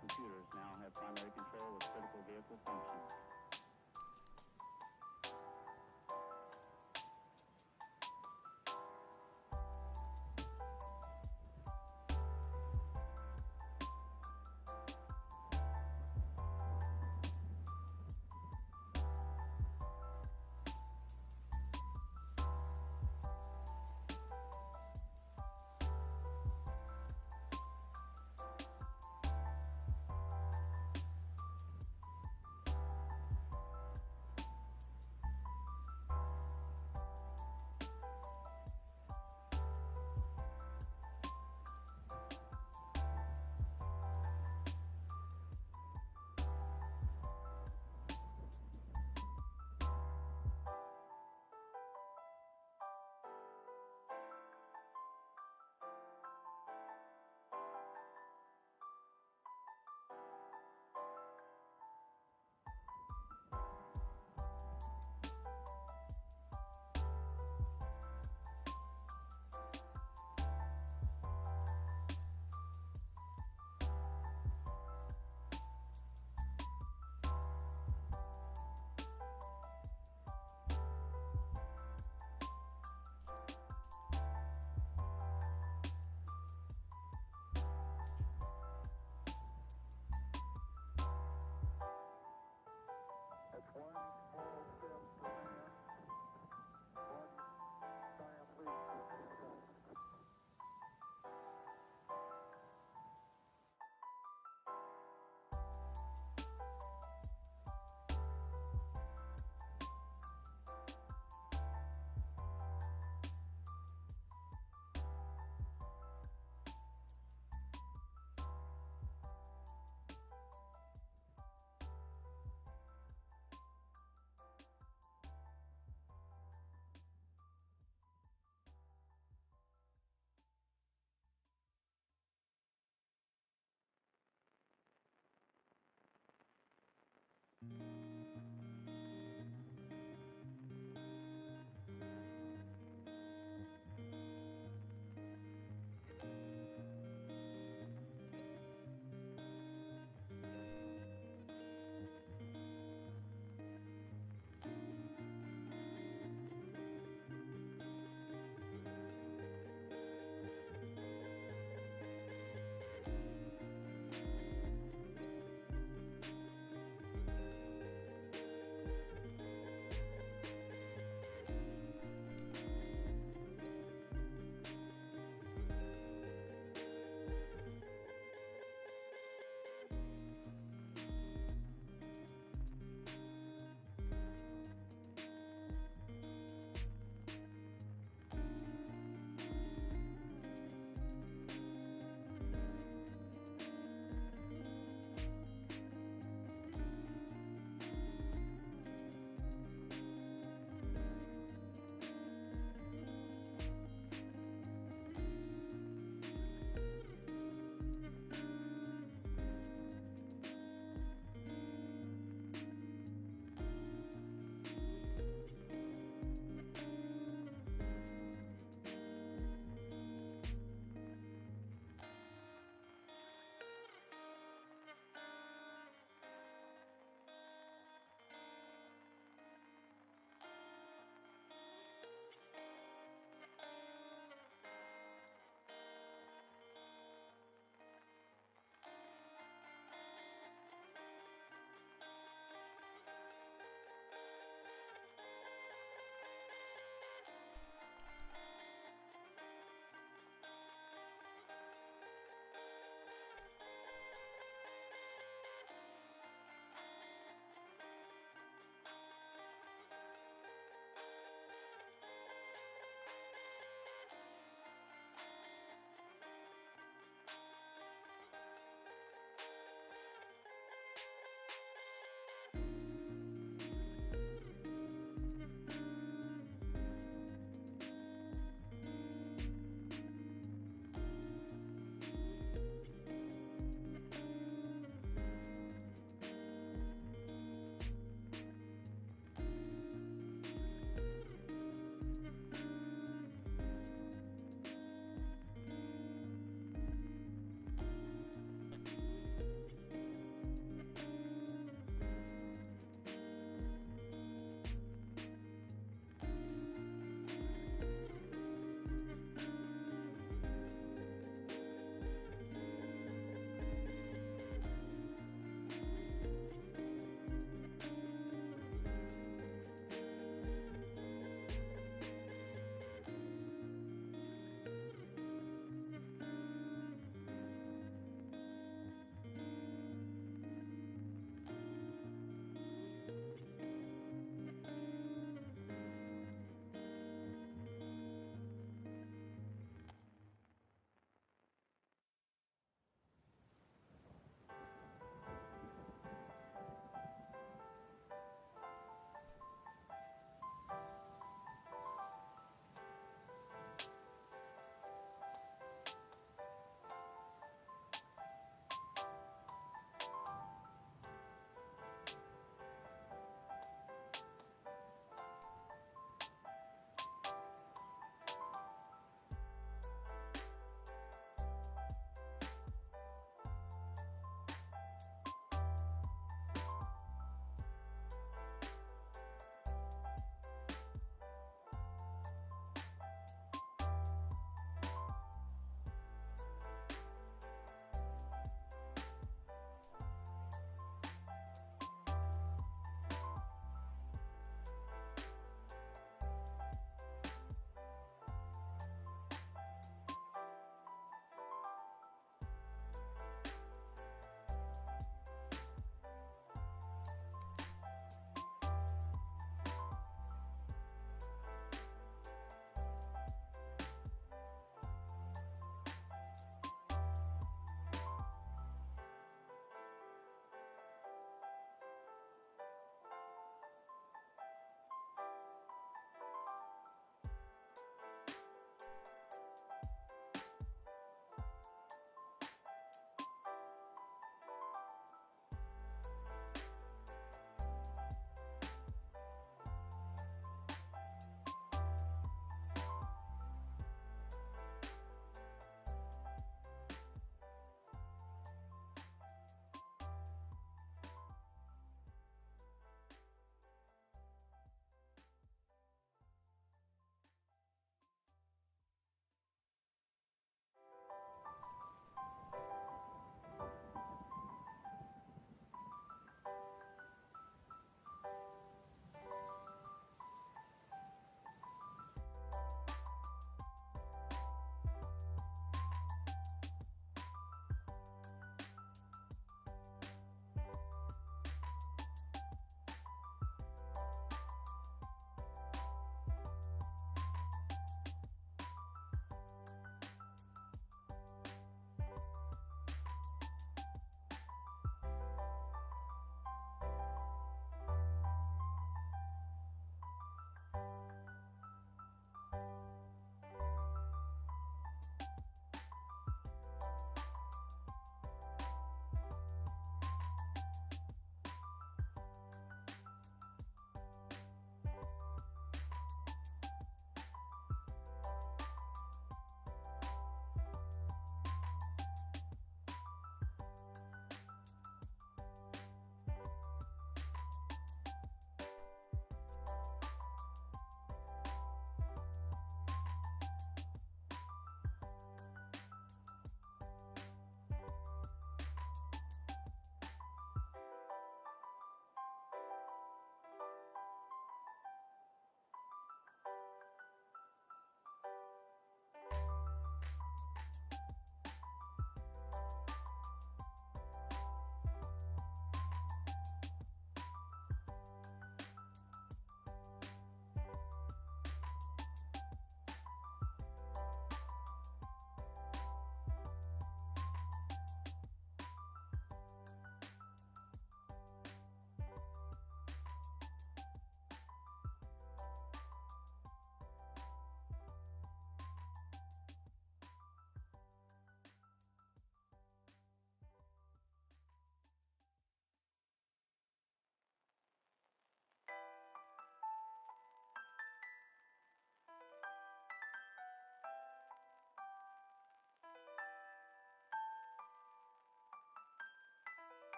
computers now have primary control of critical vehicle functions.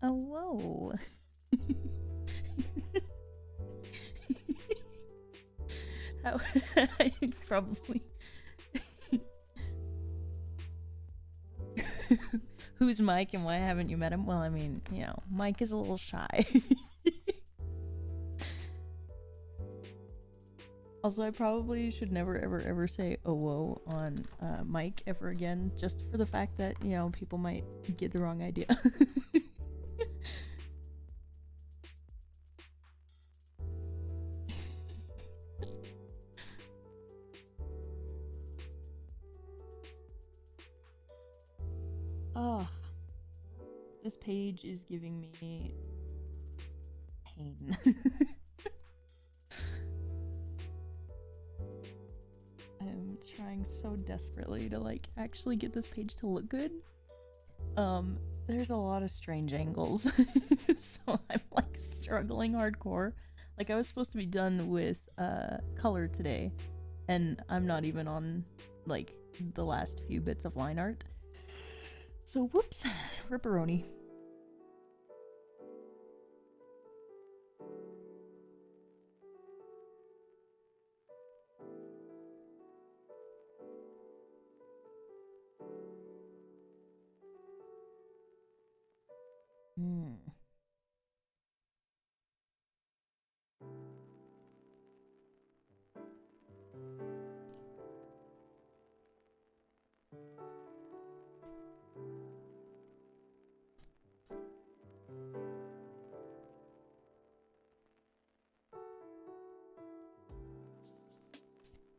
Oh, whoa. How probably. Who's Mike and why haven't you met him? Well, I mean, you know, Mike is a little shy. Also, I probably should never ever say "oh whoa" on Mike ever again, just for the fact that, you know, people might get the wrong idea. Oh, this page is giving me pain. I'm trying so desperately to like actually get this page to look good. There's a lot of strange angles. So I'm like struggling hardcore. Like I was supposed to be done with color today, and I'm not even on like the last few bits of line art. So whoops, ripperoni. Hmm.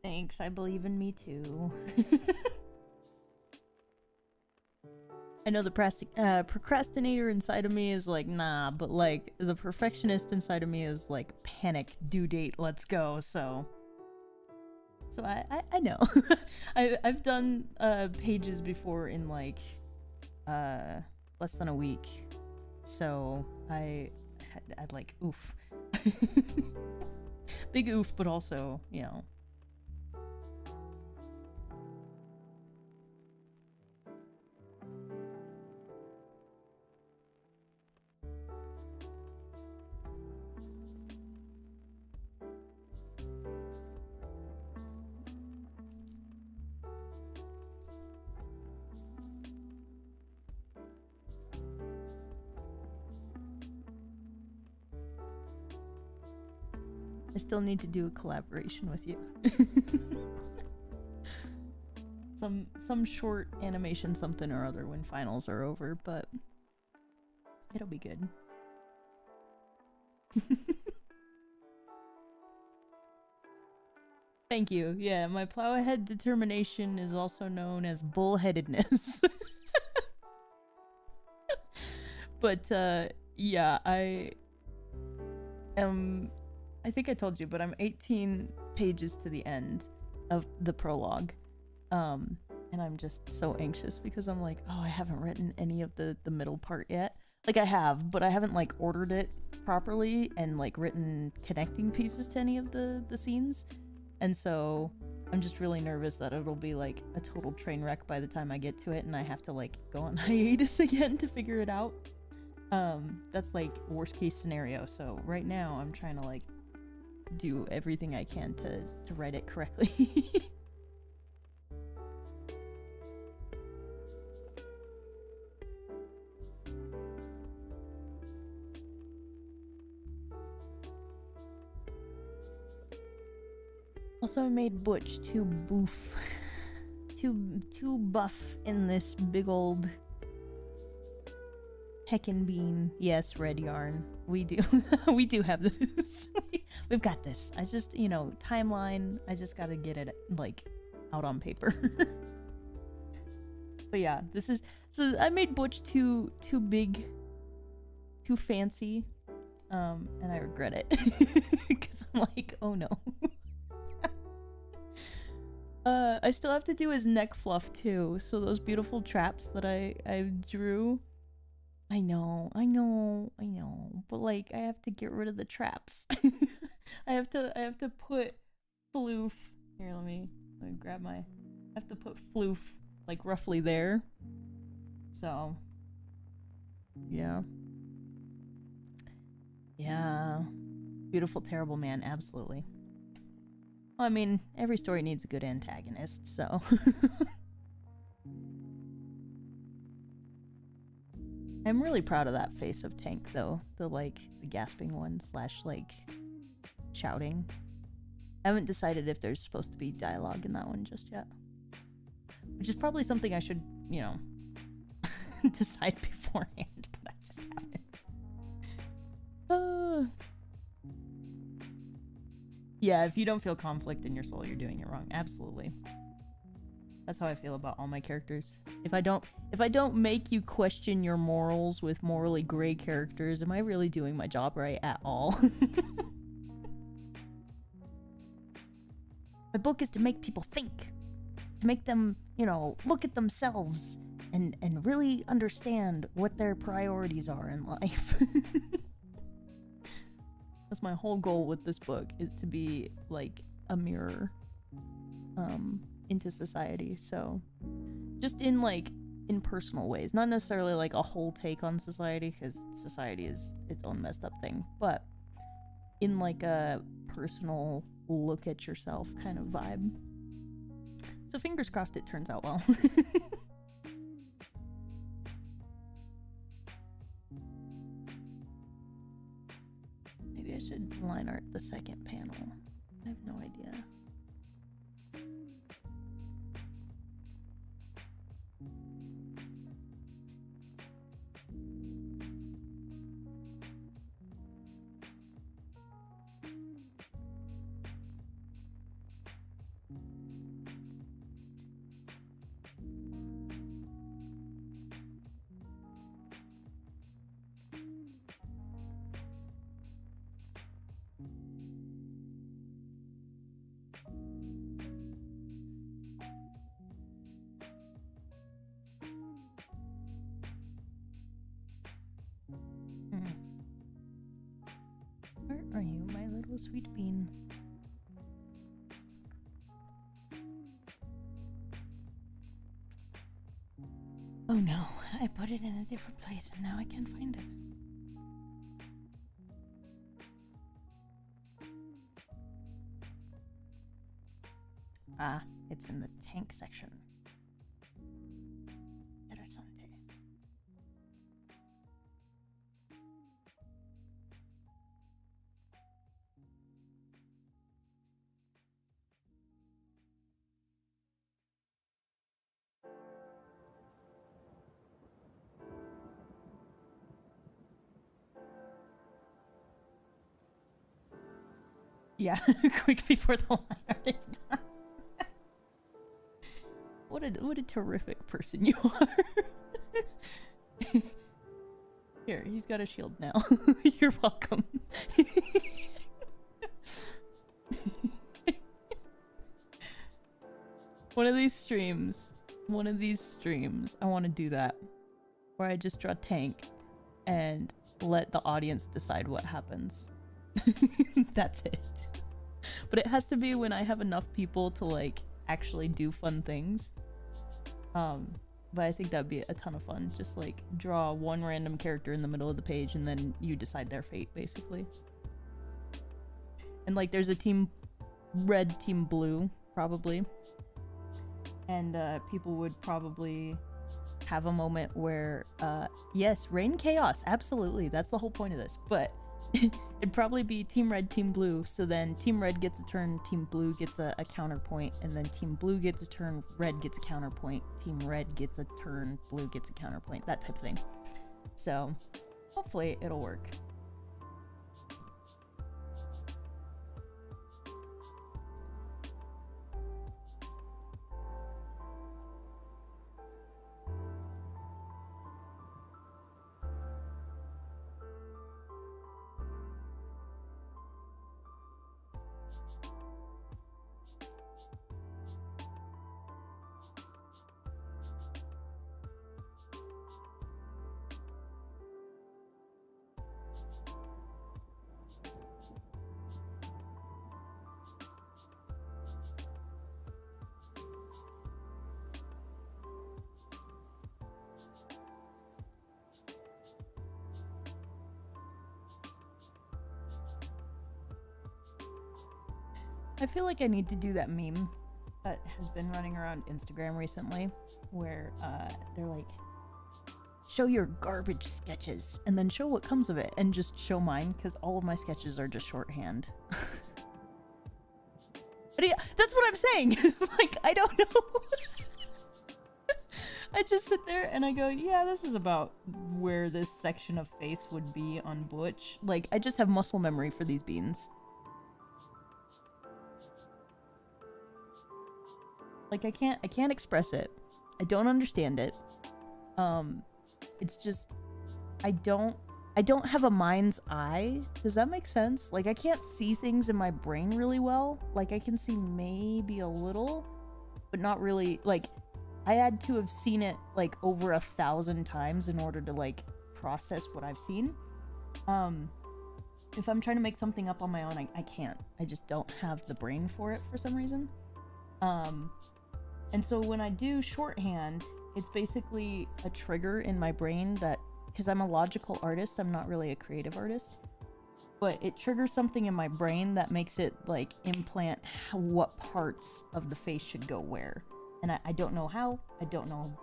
Thanks, I believe in me too. I know the procrastinator inside of me is like, nah, but like the perfectionist inside of me is like, panic, due date, let's go. So I know. I've done pages before in like less than a week. So I'd like oof. Big oof, but also, you know. I still need to do a collaboration with you. some short animation something or other when finals are over, but it'll be good. Thank you. Yeah, my plow ahead determination is also known as bullheadedness. But yeah, I think I told you, but I'm 18 pages to the end of the prologue. And I'm just so anxious because I'm like, oh, I haven't written any of the middle part yet. Like I have, but I haven't like ordered it properly and like written connecting pieces to any of the scenes. And so I'm just really nervous that it'll be like a total train wreck by the time I get to it and I have to like go on hiatus again to figure it out. That's like worst case scenario. So right now I'm trying to like do everything I can to write it correctly. Also, I made Butch too buff in this big old heckin' bean. Yes, red yarn. We do. We do have this. We've got this. I just, you know, timeline. I just gotta get it, like, out on paper. But yeah, this is... So I made Butch too big, too fancy. And I regret it. Because I'm like, oh no. I still have to do his neck fluff too. So those beautiful traps that I drew. I know. But like, I have to get rid of the traps. I have to put floof. Here, let me grab my. I have to put floof like roughly there. So, yeah. Yeah. Beautiful, terrible man, absolutely. Well, I mean, every story needs a good antagonist, so. I'm really proud of that face of Tank, though. The gasping one / shouting. I haven't decided if there's supposed to be dialogue in that one just yet. Which is probably something I should, you know, decide beforehand, but I just haven't. Yeah, if you don't feel conflict in your soul, you're doing it wrong. Absolutely. That's how I feel about all my characters. If I don't make you question your morals with morally gray characters, am I really doing my job right at all? My book is to make people think. To make them, you know, look at themselves and really understand what their priorities are in life. That's my whole goal with this book, is to be like a mirror into society. So just in personal ways, not necessarily like a whole take on society, because society is its own messed up thing, but in like a personal look at yourself kind of vibe. So fingers crossed it turns out well. Maybe I should line art the second panel. I have no idea. Where are you, my little sweet bean? Oh no, I put it in a different place and now I can't find it. Ah, it's in the tank section. Interessante. Yeah, quick before the line art is done. What a terrific person you are. Here, he's got a shield now. You're welcome. One of these streams, I want to do that. Where I just draw Tank and let the audience decide what happens. That's it. But it has to be when I have enough people to like actually do fun things. But I think that'd be a ton of fun. Just like draw one random character in the middle of the page and then you decide their fate, basically. And like there's a team red, team blue, probably. And people would probably have a moment where yes, rain chaos, absolutely, that's the whole point of this. But it'd probably be team red, team blue, so then team red gets a turn, team blue gets a counterpoint, and then team blue gets a turn, red gets a counterpoint, team red gets a turn, blue gets a counterpoint, that type of thing. So hopefully it'll work. I feel like I need to do that meme that has been running around Instagram recently, where they're like, show your garbage sketches, and then show what comes of it, and just show mine, because all of my sketches are just shorthand. But yeah, that's what I'm saying. It's like, I don't know. I just sit there and I go, yeah, this is about where this section of face would be on Butch. Like, I just have muscle memory for these beans. Like, I can't express it. I don't understand it. It's just, I don't have a mind's eye. Does that make sense? Like, I can't see things in my brain really well. Like, I can see maybe a little, but not really. Like, I had to have seen it, like, over 1,000 times in order to, like, process what I've seen. If I'm trying to make something up on my own, I can't. I just don't have the brain for it for some reason. And so when I do shorthand, it's basically a trigger in my brain that, because I'm a logical artist, I'm not really a creative artist, but it triggers something in my brain that makes it, like, implant what parts of the face should go where. And I don't know how. I don't know,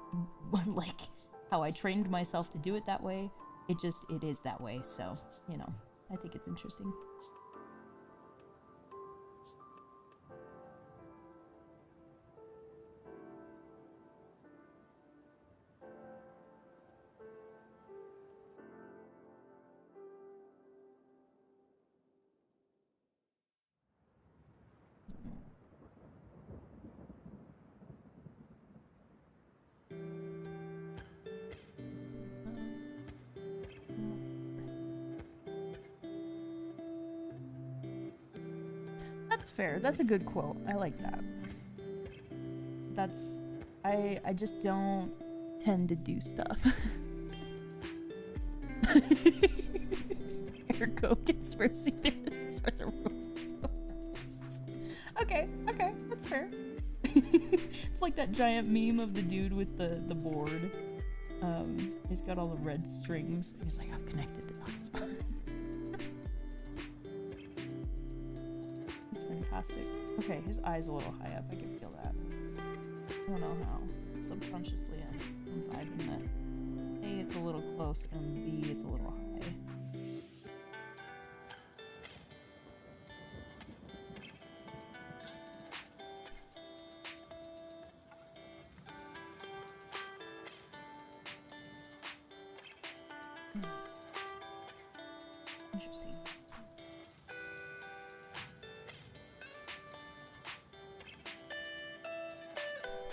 like, how I trained myself to do it that way. It is that way. So, you know, I think it's interesting. That's fair. That's a good quote. I like that. That's... I just don't tend to do stuff. Ergo conspiracy theorists for the roast. Okay, that's fair. It's like that giant meme of the dude with the board. He's got all the red strings. He's like, I've connected the dots. He's fantastic. Okay, his eye's a little high up. I can feel that. I don't know how. Subconsciously, I'm vibing that. A, it's a little close, and B, it's a little high. Interesting.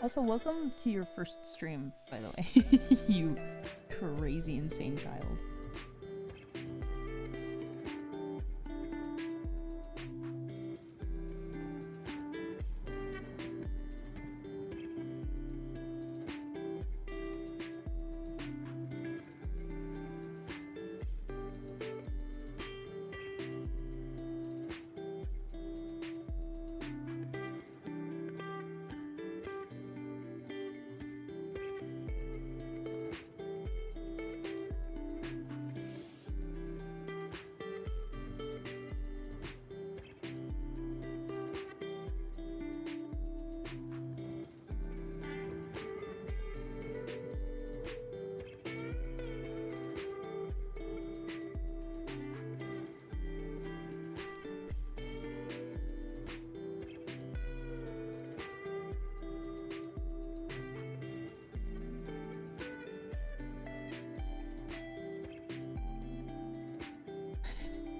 Also, welcome to your first stream, by the way. You crazy insane child.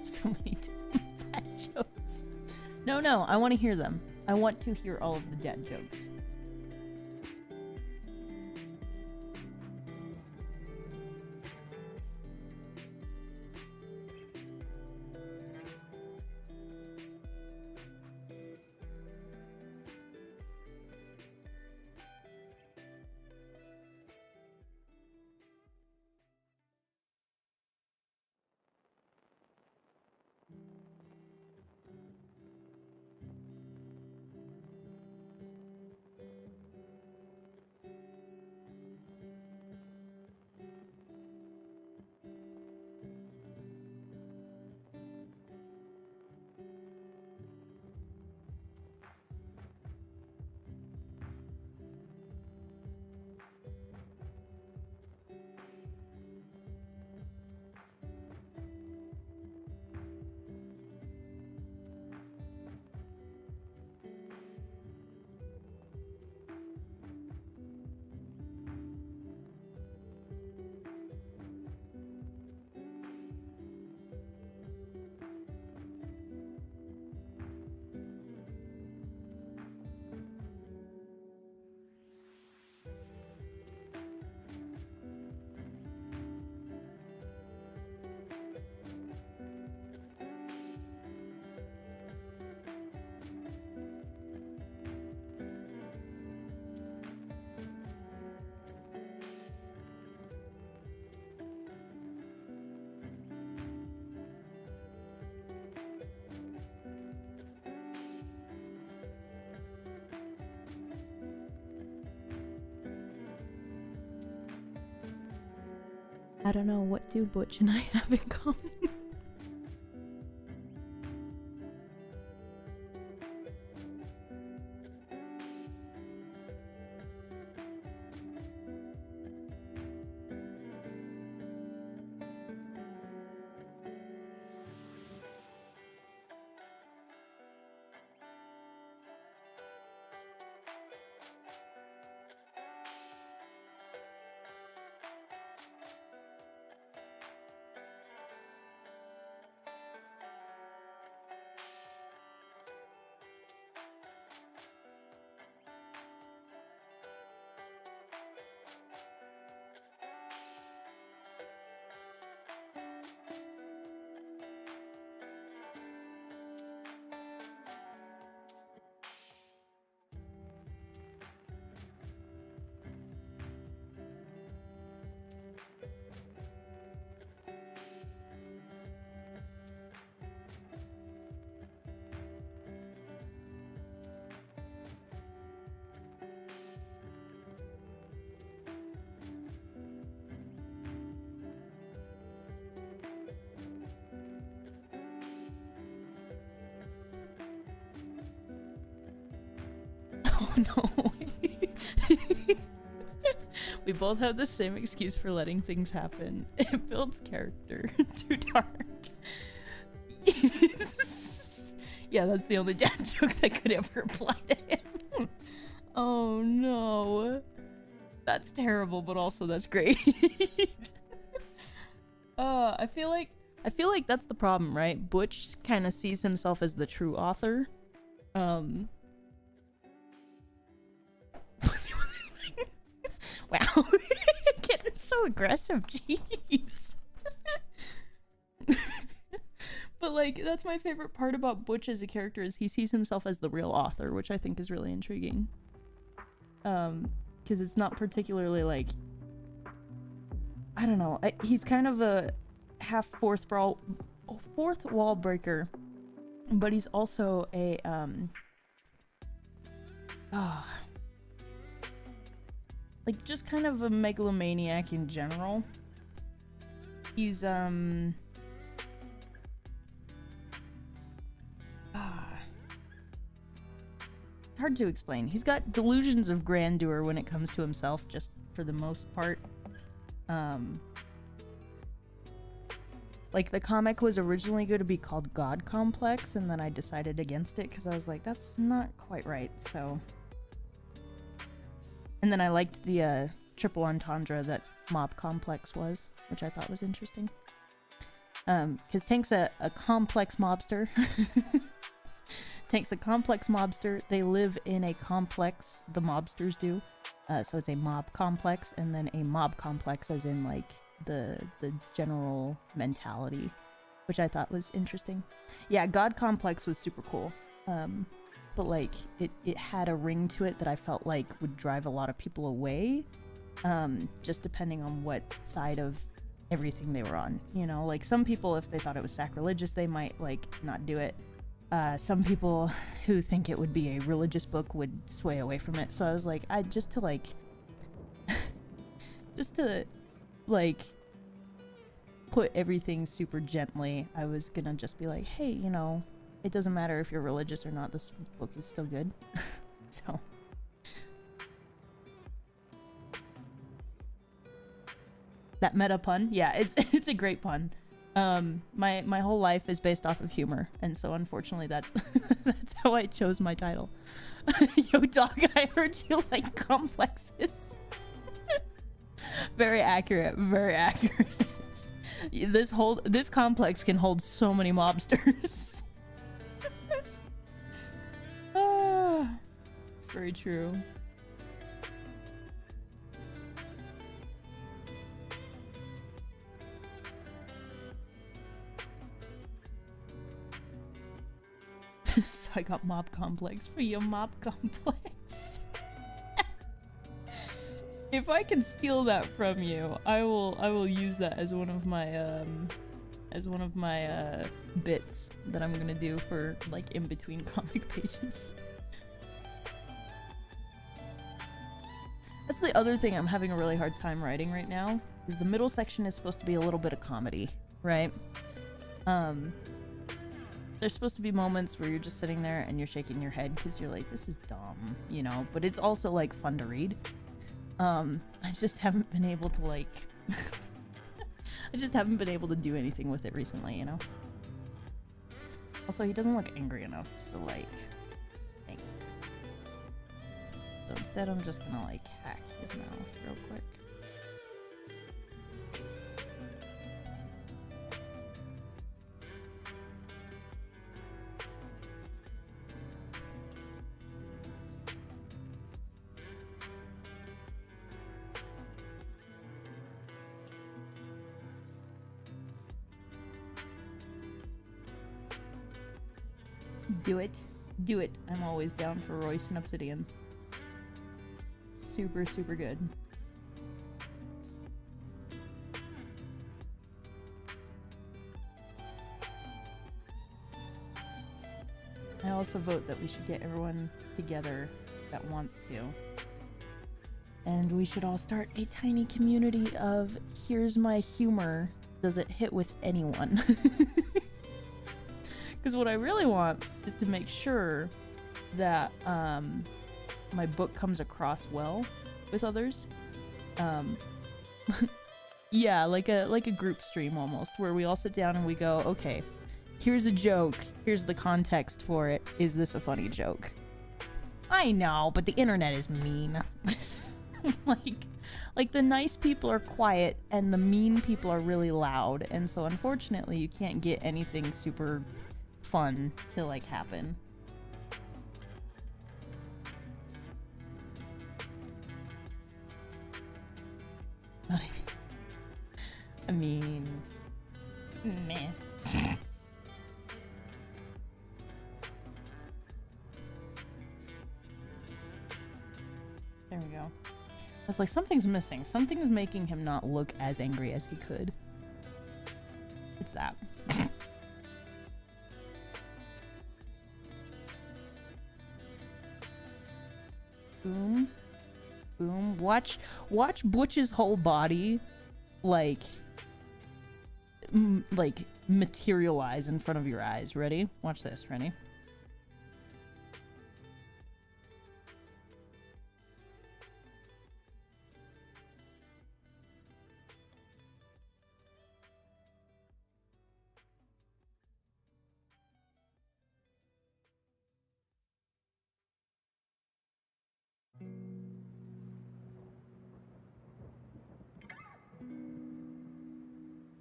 So many dad jokes. No, I want to hear them. I want to hear all of the dad jokes. I don't know, what do Butch and I have in common? Oh no. We both have the same excuse for letting things happen. It builds character. Too dark. Yeah, that's the only dad joke that could ever apply to him. Oh no. That's terrible, but also that's great. I feel like that's the problem, right? Butch kind of sees himself as the true author. Wow. Getting so aggressive, jeez. But like, that's my favorite part about Butch as a character, is he sees himself as the real author, which I think is really intriguing. Because it's not particularly like, I don't know, he's kind of a half fourth wall breaker, but he's also a like just kind of a megalomaniac in general. He's it's hard to explain. He's got delusions of grandeur when it comes to himself, just for the most part. Like the comic was originally going to be called God Complex, and then I decided against it because I was like, that's not quite right, so. And then I liked the triple entendre that Mob Complex was, which I thought was interesting. Because Tank's a complex mobster. Tank's a complex mobster. They live in a complex, the mobsters do. So it's a mob complex, and then a mob complex as in like the general mentality, which I thought was interesting. Yeah, God Complex was super cool. But like it had a ring to it that I felt like would drive a lot of people away, just depending on what side of everything they were on. You know, like some people, if they thought it was sacrilegious, they might like not do it. Some people who think it would be a religious book would sway away from it. So I was like, just to put everything super gently, I was gonna just be like, hey, you know, it doesn't matter if you're religious or not, this book is still good. So. That meta pun? Yeah, it's a great pun. My whole life is based off of humor, and so unfortunately that's that's how I chose my title. Yo dog, I heard you like complexes. Very accurate, very accurate. This complex can hold so many mobsters. It's very true. So I got mob complex for your mob complex. If I can steal that from you, I will use that as one of my bits that I'm gonna do for like in between comic pages. That's the other thing I'm having a really hard time writing right now. is the middle section is supposed to be a little bit of comedy, right? There's supposed to be moments where you're just sitting there and you're shaking your head because you're like, this is dumb, you know, but it's also like fun to read. I just haven't been able to like I just haven't been able to do anything with it recently, you know? Also, he doesn't look angry enough, so like dang. So instead I'm just gonna like hack his mouth real quick. Do it. Do it. I'm always down for Royce and Obsidian. Super, super good. I also vote that we should get everyone together that wants to. And we should all start a tiny community of here's my humor. Does it hit with anyone? Because what I really want is to make sure that my book comes across well with others. Yeah, like a group stream almost, where we all sit down and we go, okay, here's a joke, here's the context for it. Is this a funny joke? I know, but the internet is mean. like the nice people are quiet and the mean people are really loud, and so unfortunately you can't get anything super fun to like happen. Not even. I mean, meh. There we go. I was like, something's missing. Something's making him not look as angry as he could. It's that. Boom. Boom. Watch Butch's whole body like materialize in front of your eyes. Ready? Watch this. Ready?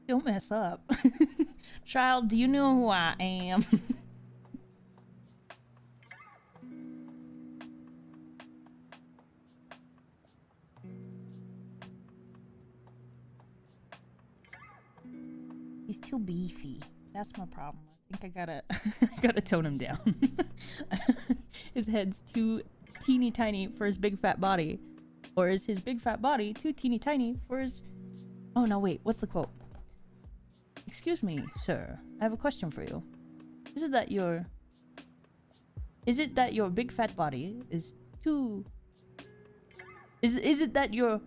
Don't mess up. Child, do you know who I am? He's too beefy. That's my problem. I think I gotta I gotta tone him down. His head's too teeny tiny for his big fat body. Or is his big fat body too teeny tiny for his... Oh no, wait, what's the quote? Excuse me, sir. I have a question for you. Is it that your big fat body is too... Is it that your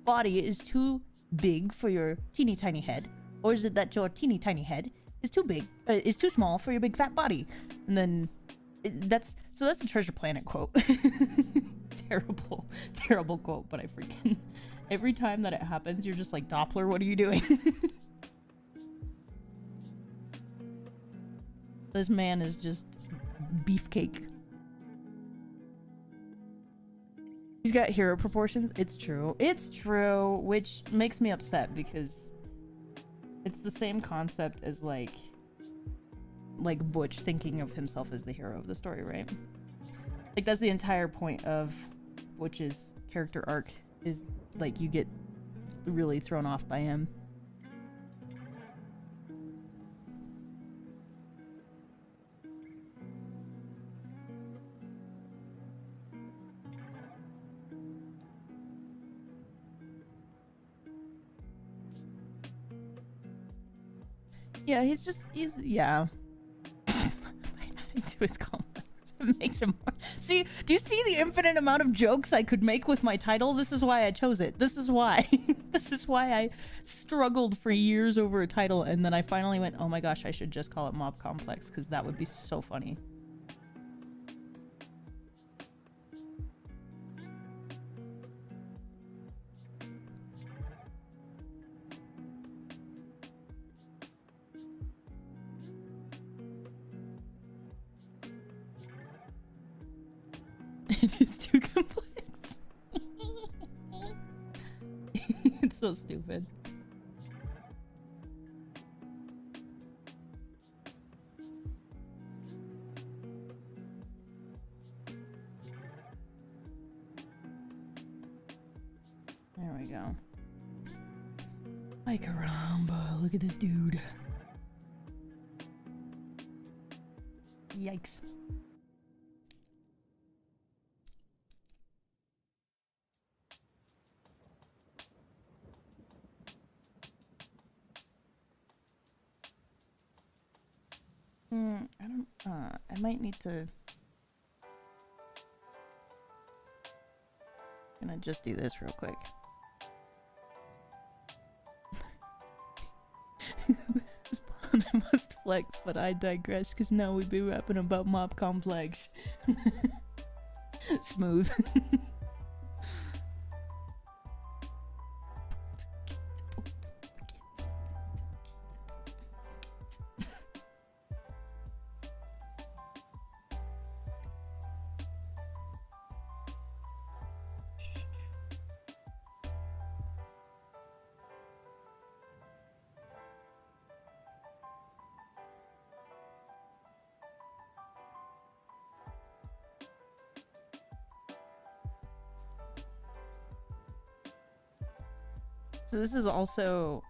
body is too big for your teeny tiny head? Or is it that your teeny tiny head is too big, is too small for your big fat body? And then that's a Treasure Planet quote. Terrible quote, but I freaking... Every time that it happens, you're just like, Doppler, what are you doing? This man is just beefcake. He's got hero proportions. It's true. It's true, which makes me upset because it's the same concept as like Butch thinking of himself as the hero of the story, right? Like that's the entire point of Butch's character arc, is like you get really thrown off by him. Yeah, he's yeah. I'm adding to his complex. It makes it more... See, do you see the infinite amount of jokes I could make with my title? This is why I chose it. This is why. This is why I struggled for years over a title, and then I finally went, oh my gosh, I should just call it Mob Complex, because that would be so funny. It is too complex. It's so stupid. There we go. Ay caramba, look at this dude. Yikes. I might need to... Gonna just do this real quick. Spawn, I must flex, but I digress, because now we'd be rapping about Mob Complex. Smooth. So this is also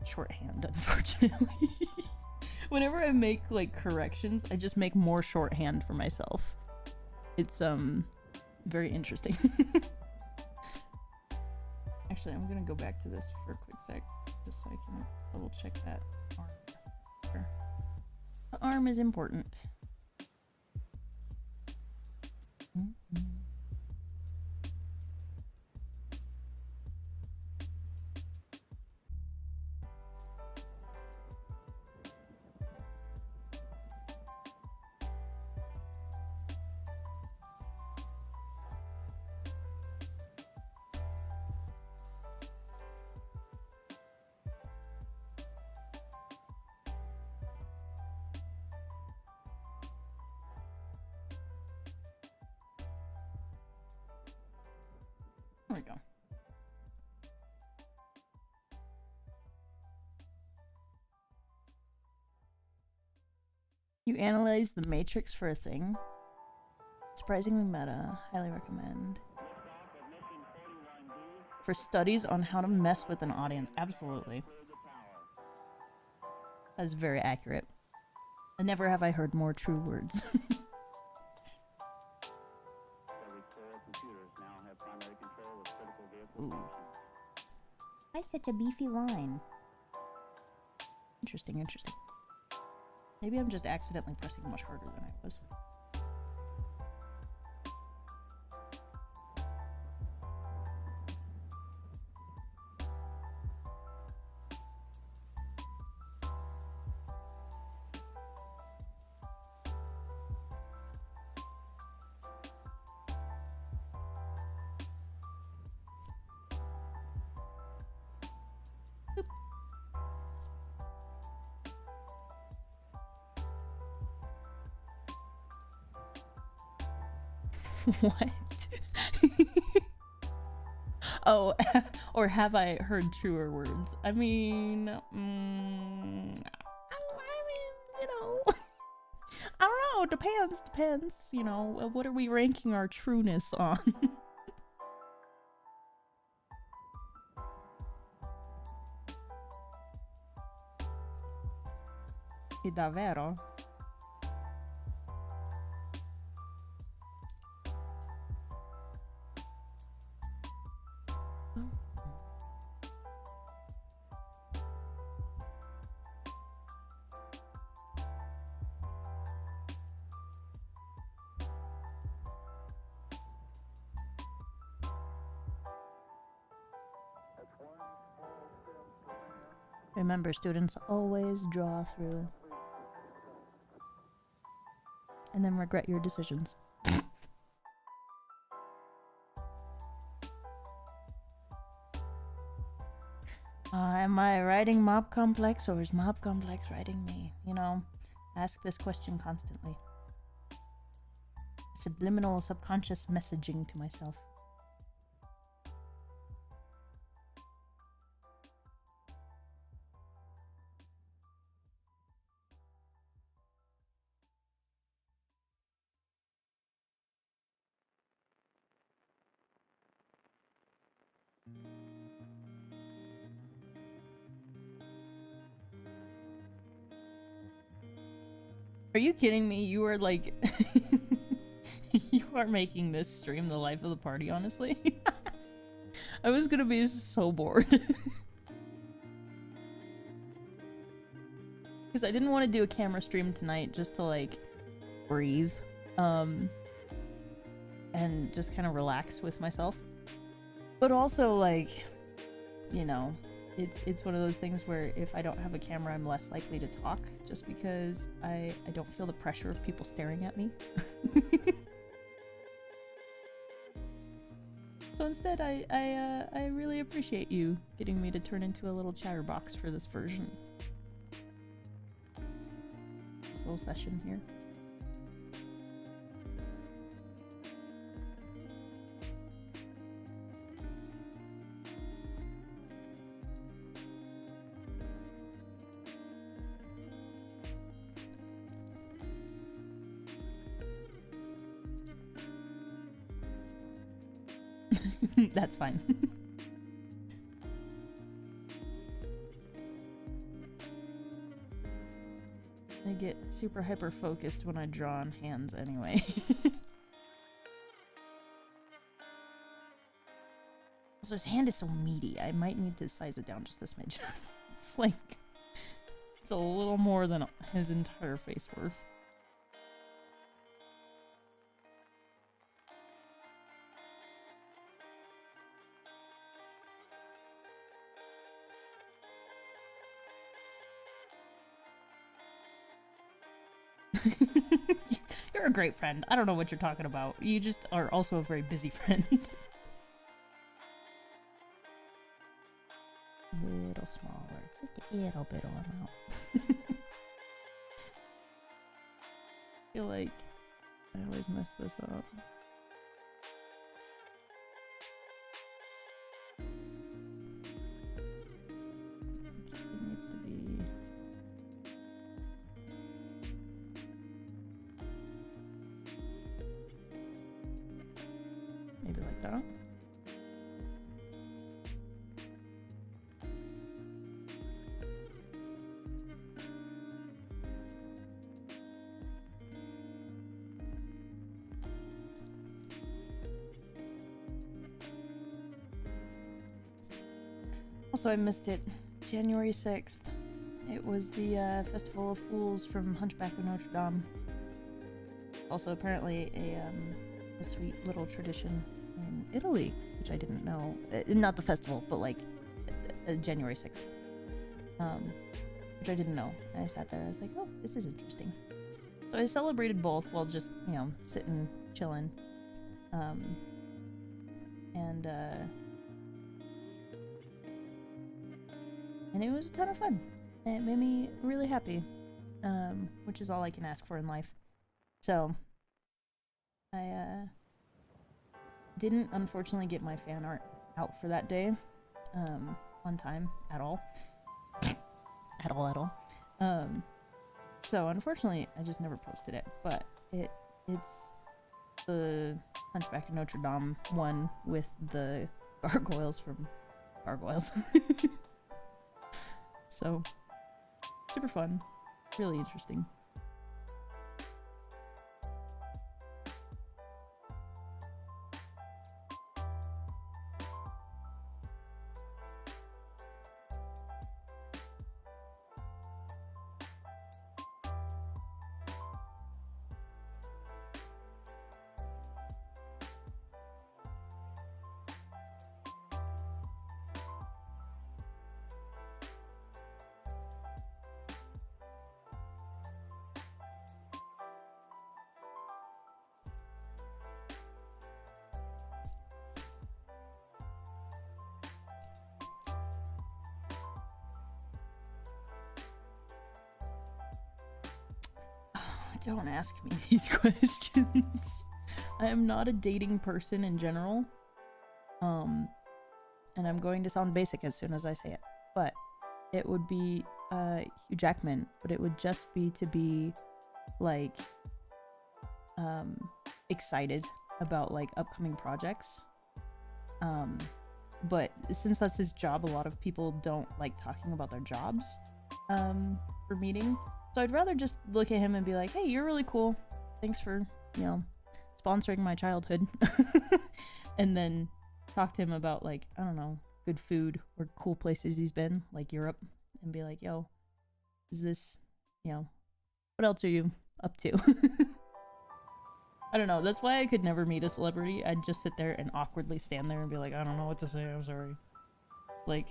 shorthand, unfortunately. Whenever I make like corrections, I just make more shorthand for myself. It's very interesting. Actually, I'm gonna go back to this for a quick sec, just so I can double check that arm. The arm is important. Mm-hmm. There we go. You analyze the matrix for a thing? Surprisingly meta. Highly recommend. For studies on how to mess with an audience. Absolutely. That is very accurate. And never have I heard more true words. Ooh. Why such a beefy line? Interesting, interesting. Maybe I'm just accidentally pressing much harder than I was. What? Oh, or have I heard truer words? I mean, you know, I don't know. Depends. You know, what are we ranking our trueness on? E davvero? Remember, students, always draw through. And then regret your decisions. Am I writing Mob Complex or is Mob Complex writing me? You know, ask this question constantly. Subliminal subconscious messaging to myself. Are you kidding me? You are like... You are making this stream the life of the party, honestly. I was gonna be so bored. Because I didn't want to do a camera stream tonight just to, like, breathe. And just kind of relax with myself. But also, like, you know... It's one of those things where if I don't have a camera, I'm less likely to talk, just because I don't feel the pressure of people staring at me. So instead, I really appreciate you getting me to turn into a little chatterbox for this version. This little session here. That's fine. I get super hyper focused when I draw on hands anyway. So his hand is so meaty. I might need to size it down just a smidge. It's like... It's a little more than his entire face worth. You're a great friend. I don't know what you're talking about. You just are also a very busy friend. Little smaller. Just a little bit of amount. I feel like I always mess this up. It needs to be... maybe like that. Also, I missed it. January 6th. It was the Festival of Fools from Hunchback of Notre Dame. Also, apparently a sweet little tradition in Italy, which I didn't know. Not the festival, but like January 6th. Which I didn't know. I sat there, I was like, oh, this is interesting. So I celebrated both while just, you know, sitting, chilling. And it was a ton of fun. And it made me really happy, which is all I can ask for in life. So, I didn't unfortunately get my fan art out for that day on time at all. At all. So unfortunately, I just never posted it. But it's the Hunchback of Notre Dame one with the gargoyles from Gargoyles. So, super fun. Really interesting. Don't ask me these questions. I am not a dating person in general. And I'm going to sound basic as soon as I say it. But it would be Hugh Jackman, but it would just be to be like excited about like upcoming projects. But since that's his job, a lot of people don't like talking about their jobs for meeting. So I'd rather just look at him and be like, hey, you're really cool. Thanks for, you know, sponsoring my childhood. And then talk to him about like, I don't know, good food or cool places he's been, like Europe, and be like, yo, is this, you know, what else are you up to? I don't know. That's why I could never meet a celebrity. I'd just sit there and awkwardly stand there and be like, I don't know what to say. I'm sorry. Like,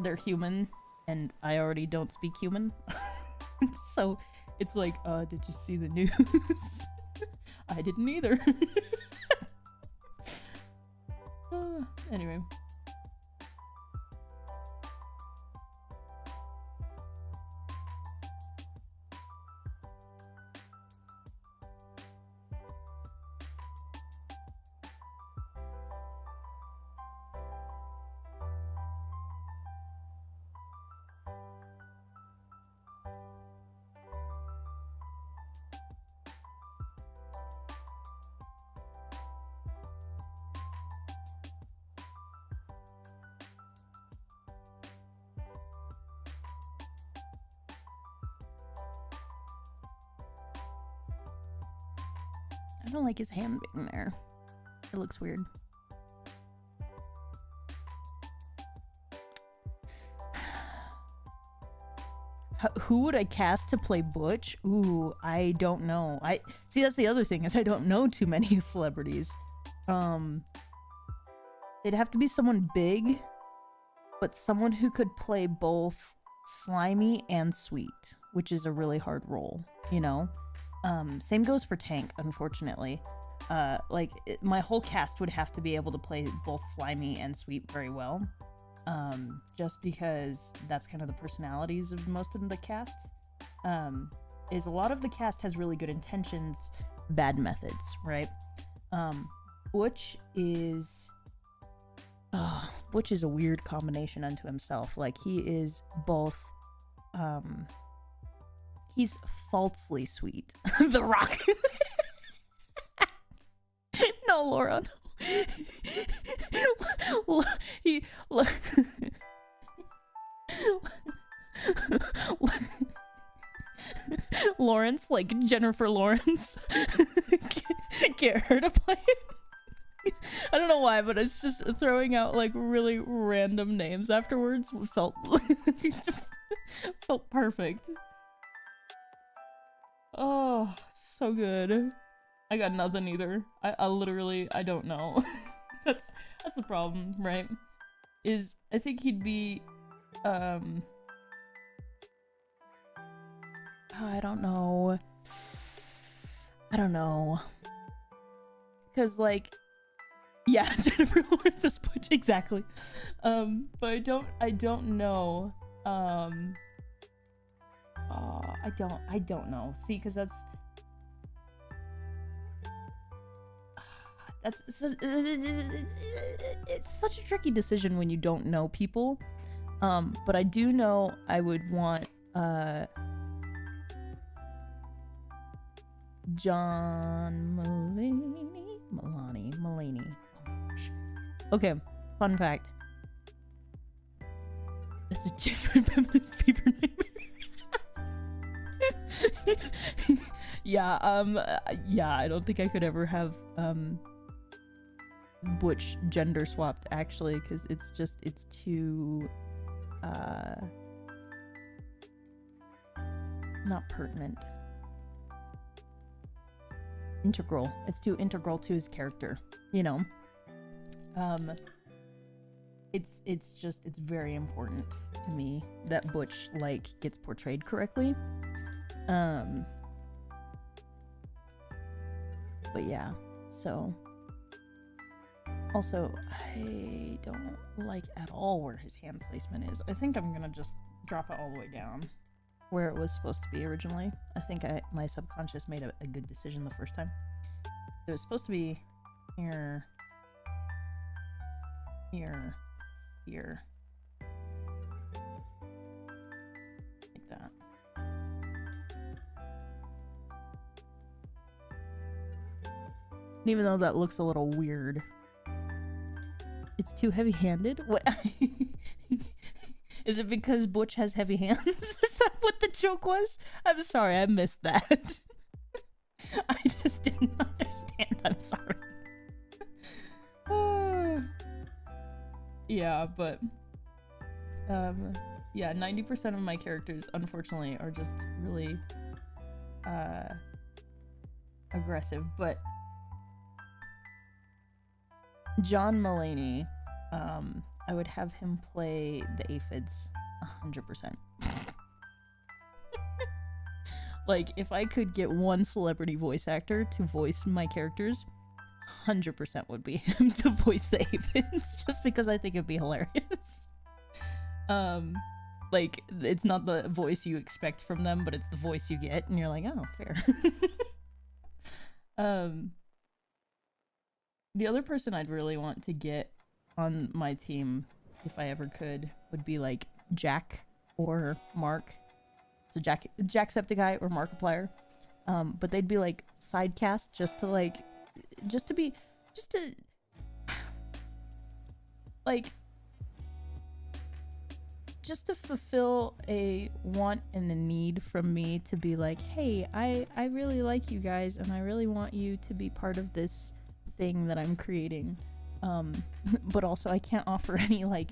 they're human, and I already don't speak human. So it's like, did you see the news? I didn't either. Anyway. I don't like his hand being there. It looks weird. Who would I cast to play Butch? Ooh, I don't know. See, that's the other thing, is I don't know too many celebrities. They'd have to be someone big, but someone who could play both slimy and sweet, which is a really hard role, you know? Same goes for Tank, unfortunately. My whole cast would have to be able to play both slimy and sweet very well. Just because that's kind of the personalities of most of the cast. Is a lot of the cast has really good intentions, bad methods, right? Butch is a weird combination unto himself. Like, he is both, he's falsely sweet. The Rock. No, Laura. Lawrence, like Jennifer Lawrence. Get her to play him. I don't know why, but it's just throwing out like really random names afterwards felt perfect. Oh, so good. I got nothing either. I literally, I don't know. That's the problem, right? Is I think he'd be I don't know. Cause like, yeah, Jennifer Lawrence is Butch, exactly. But I don't know. I don't know. See, cause that's it's such a tricky decision when you don't know people. But I do know I would want John Mulaney. Oh my gosh. Okay, fun fact. That's a genuine feminist fever name. Yeah, I don't think I could ever have Butch gender swapped, actually, because it's too not pertinent. Integral. It's too integral to his character, you know. It's very important to me that Butch like gets portrayed correctly. But yeah, so also I don't like at all where his hand placement is. I think I'm gonna just drop it all the way down. where it was supposed to be originally. I think my subconscious made a good decision the first time. It was supposed to be here, here, here. Like that. Even though that looks a little weird. It's too heavy-handed? What? Is it because Butch has heavy hands? Is that what the joke was? I'm sorry, I missed that. I just didn't understand. I'm sorry. Yeah, but yeah, 90% of my characters, unfortunately, are just really aggressive. But John Mulaney, I would have him play the aphids 100%. Like, if I could get one celebrity voice actor to voice my characters, 100% would be him to voice the aphids, just because I think it'd be hilarious. Like, it's not the voice you expect from them, but it's the voice you get, and you're like, oh, fair. The other person I'd really want to get on my team, if I ever could, would be like Jack or Mark. So Jacksepticeye or Markiplier. But they'd be like side cast just to fulfill a want and a need from me to be like, hey, I really like you guys and I really want you to be part of this thing that I'm creating. But also I can't offer any like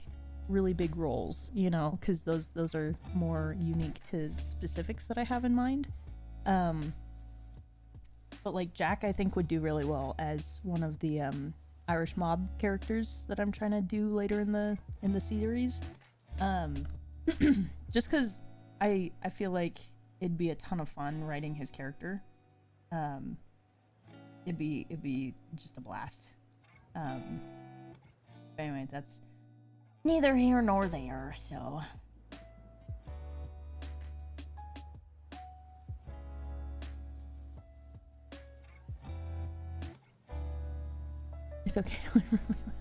really big roles, you know, because those are more unique to specifics that I have in mind. But like Jack, I think would do really well as one of the Irish mob characters that I'm trying to do later in the series. Just because I feel like it'd be a ton of fun writing his character. It'd be just a blast. But anyway, that's neither here nor there, so. It's okay.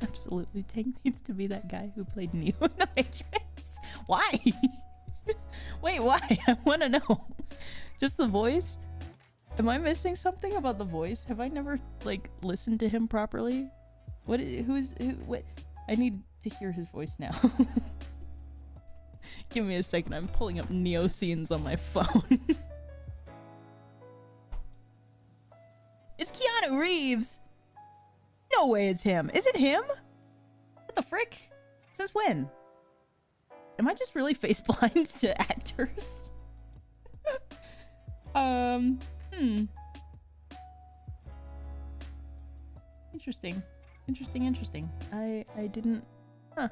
Absolutely. Tank needs to be that guy who played Neo in the Matrix. Why? Wait, why? I want to know. Just the voice? Am I missing something about the voice? Have I never, like, listened to him properly? What? I need to hear his voice now. Give me a second. I'm pulling up Neo scenes on my phone. It's Keanu Reeves! No way it's him. Is it him? What the frick? Since when? Am I just really face blind to actors? Interesting. I didn't... Huh.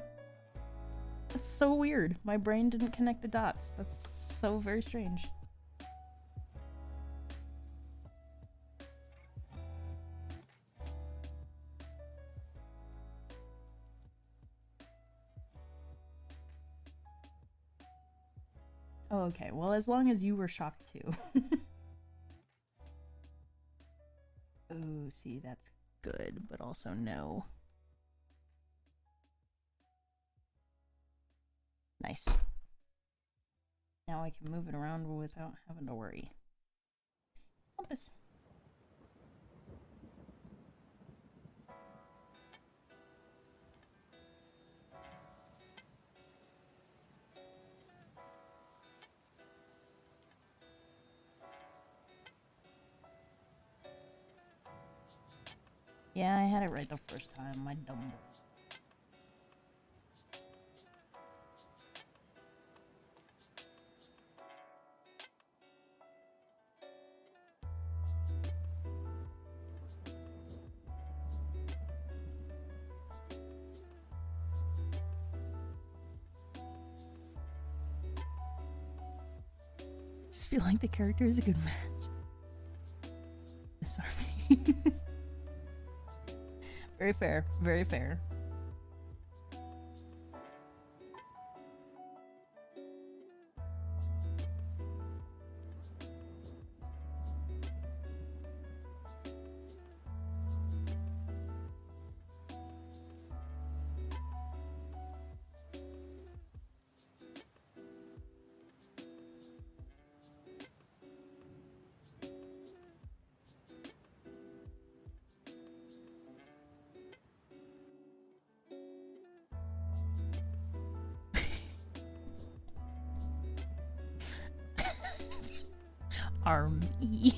That's so weird. My brain didn't connect the dots. That's so very strange. Oh, okay. Well, as long as you were shocked too. Oh, see, that's good, but also no. Nice. Now I can move it around without having to worry. Compass. Yeah, I had it right the first time. My dumb boy. I just feel like the character is a good match. This army. Very fair. Very fair. Army.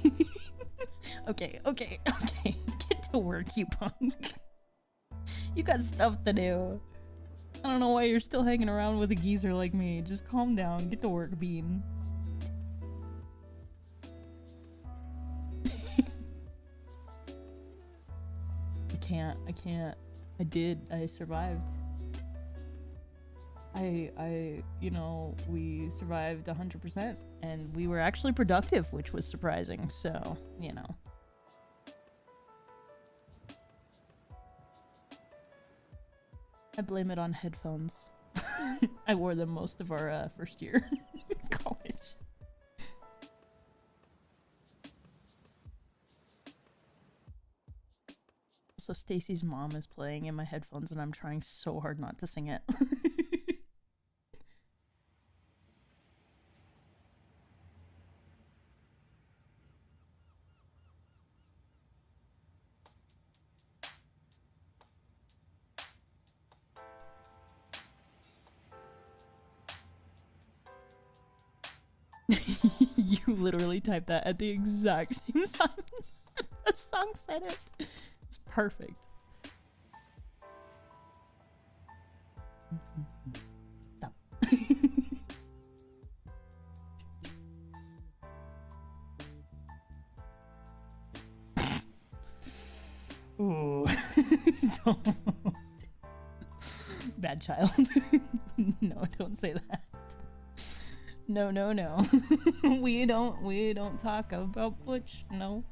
Okay. Get to work, you punk. You got stuff to do. I don't know why you're still hanging around with a geezer like me. Just calm down. Get to work, Bean. I can't. I did. I survived. You know, we survived 100%, and we were actually productive, which was surprising, so, you know. I blame it on headphones. I wore them most of our first year in college. So Stacy's mom is playing in my headphones, and I'm trying so hard not to sing it. You literally typed that at the exact same time the song said it. It's perfect. Stop. Ooh. Don't. Bad child. No, don't say that. No. we don't talk about Butch, no.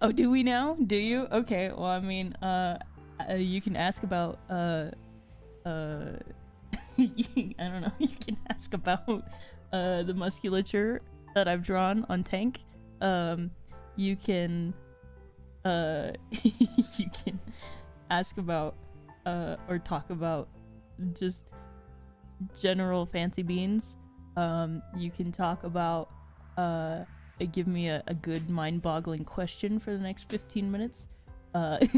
Oh, do we now? Do you? Okay, well, I mean, you can ask about, I don't know, you can ask about, the musculature that I've drawn on Tank. You can, you can ask about, or talk about just general fancy beans. You can talk about, give me a good mind-boggling question for the next 15 minutes. There's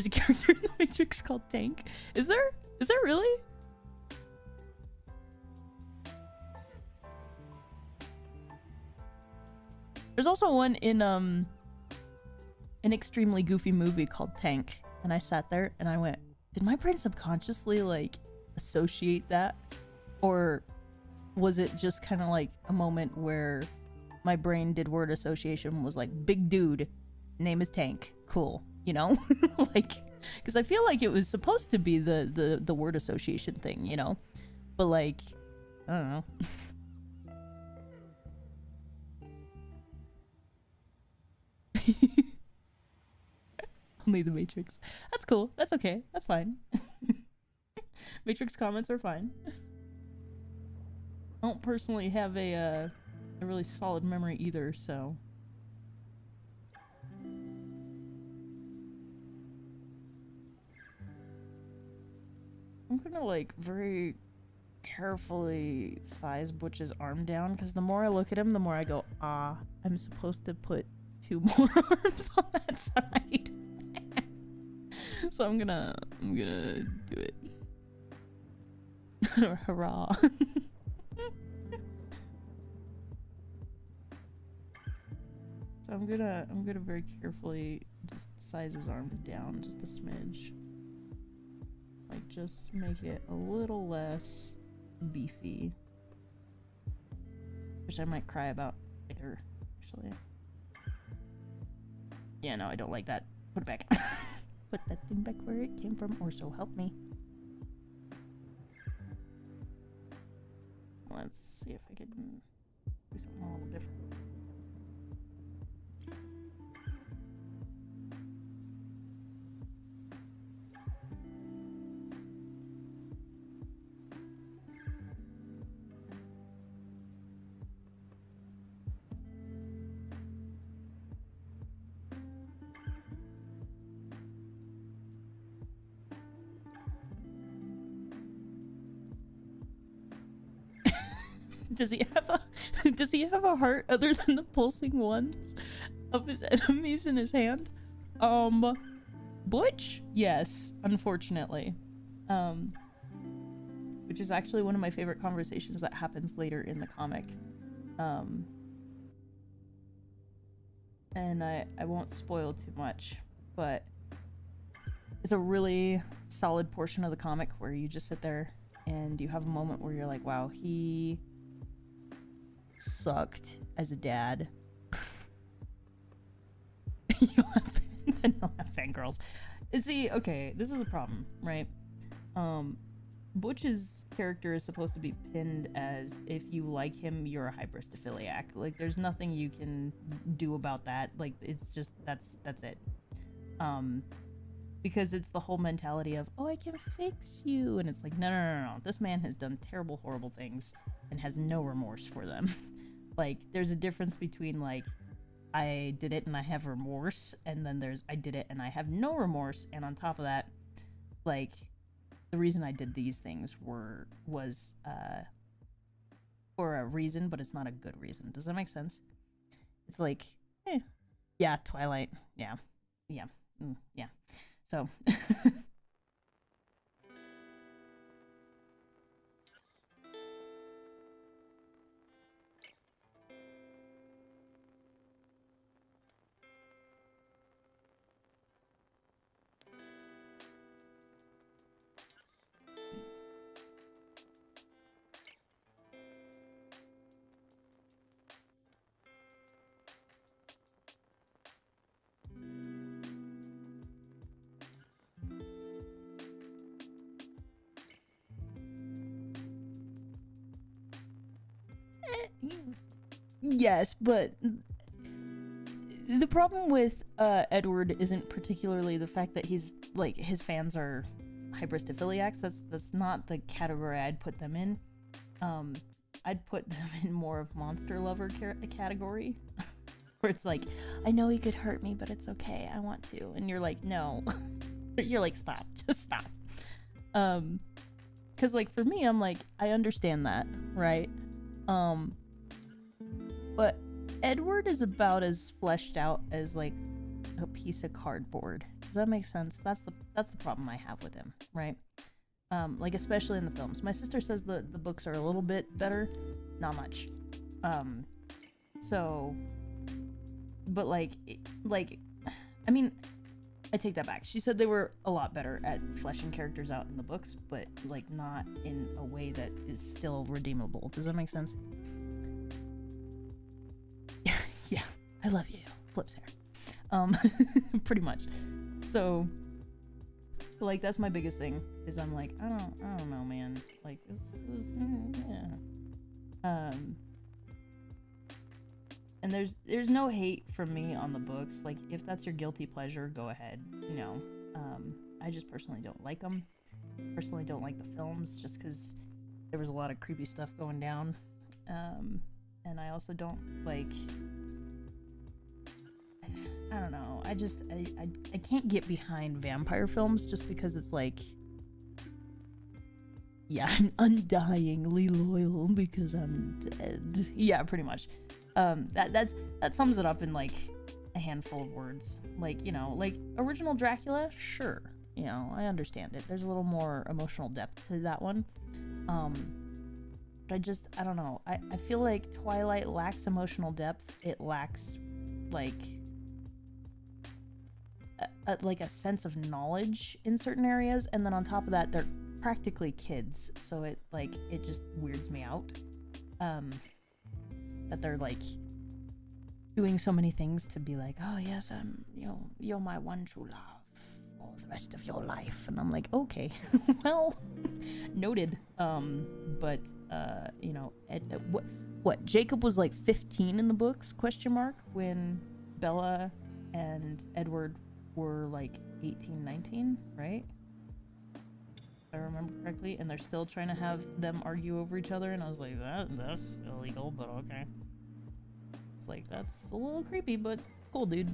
a character in the Matrix called Tank. Is there? Is there really? There's also one in an extremely goofy movie called Tank, and I sat there and I went, did my brain subconsciously like associate that, or was it just kind of like a moment where my brain did word association, was like, big dude, name is Tank, cool, you know? Like, because I feel like it was supposed to be the word association thing, you know? But like, I don't know. Only the Matrix. That's cool. That's okay. That's fine. Matrix comments are fine. I don't personally have a really solid memory either, so. I'm gonna like very carefully size Butch's arm down, because the more I look at him, the more I go, ah, I'm supposed to put 2 more arms on that side. So I'm gonna do it. Hurrah. So I'm gonna very carefully just size his arm down just a smidge. Like just make it a little less beefy. Which I might cry about later, actually. Yeah, no, I don't like that. Put it back. Put that thing back where it came from, or so help me. Let's see if I can do something a little different. Does he have a heart other than the pulsing ones of his enemies in his hand? Butch? Yes, unfortunately. Which is actually one of my favorite conversations that happens later in the comic. And I won't spoil too much, but it's a really solid portion of the comic where you just sit there and you have a moment where you're like, wow, he sucked as a dad. You'll have fangirls. See, okay, this is a problem, right? Butch's character is supposed to be pinned as, if you like him, you're a hybristophiliac. Like, there's nothing you can do about that. Like, it's just, that's it. Because it's the whole mentality of, oh, I can fix you. And it's like, no. This man has done terrible, horrible things and has no remorse for them. Like, there's a difference between, like, I did it and I have remorse, and then there's I did it and I have no remorse, and on top of that, like, the reason I did these things was for a reason, but it's not a good reason. Does that make sense? It's like, yeah, Twilight, yeah. So yes, but the problem with Edward isn't particularly the fact that he's, like, his fans are hybristophiliacs. That's not the category I'd put them in. I'd put them in more of monster lover category, where it's like, I know he could hurt me, but it's okay, I want to, and you're like, no. You're like, stop, just stop. Because, like, for me, I'm like, I understand that, right? But Edward is about as fleshed out as, like, a piece of cardboard. Does that make sense? That's the problem I have with him, right? Like, especially in the films. My sister says the books are a little bit better, not much. So, but like, I mean, I take that back. She said they were a lot better at fleshing characters out in the books, but, like, not in a way that is still redeemable. Does that make sense? Yeah, I love you. Flips hair. Pretty much. So, like, that's my biggest thing, is I'm like, I don't know, man. Like, yeah. And there's no hate from me on the books. Like, if that's your guilty pleasure, go ahead. You know, I just personally don't like them. Personally don't like the films, just because there was a lot of creepy stuff going down. And I also don't like, I don't know. I can't get behind vampire films just because it's like, yeah, I'm undyingly loyal because I'm dead. Yeah, pretty much. That sums it up in, like, a handful of words. Like, you know, like, original Dracula, sure. You know, I understand it. There's a little more emotional depth to that one. But I don't know. I feel like Twilight lacks emotional depth. It lacks, like, like a sense of knowledge in certain areas, and then on top of that, practically kids, so it just weirds me out. That they're like doing so many things to be like, oh yes, you're my one true love for the rest of your life, and I'm like, okay, well, noted. But what Jacob was like 15 in the books, question mark, when Bella and Edward were like 18, 19, right? If I remember correctly, and they're still trying to have them argue over each other, and I was like, that's illegal, but okay. It's like, that's a little creepy, but cool, dude.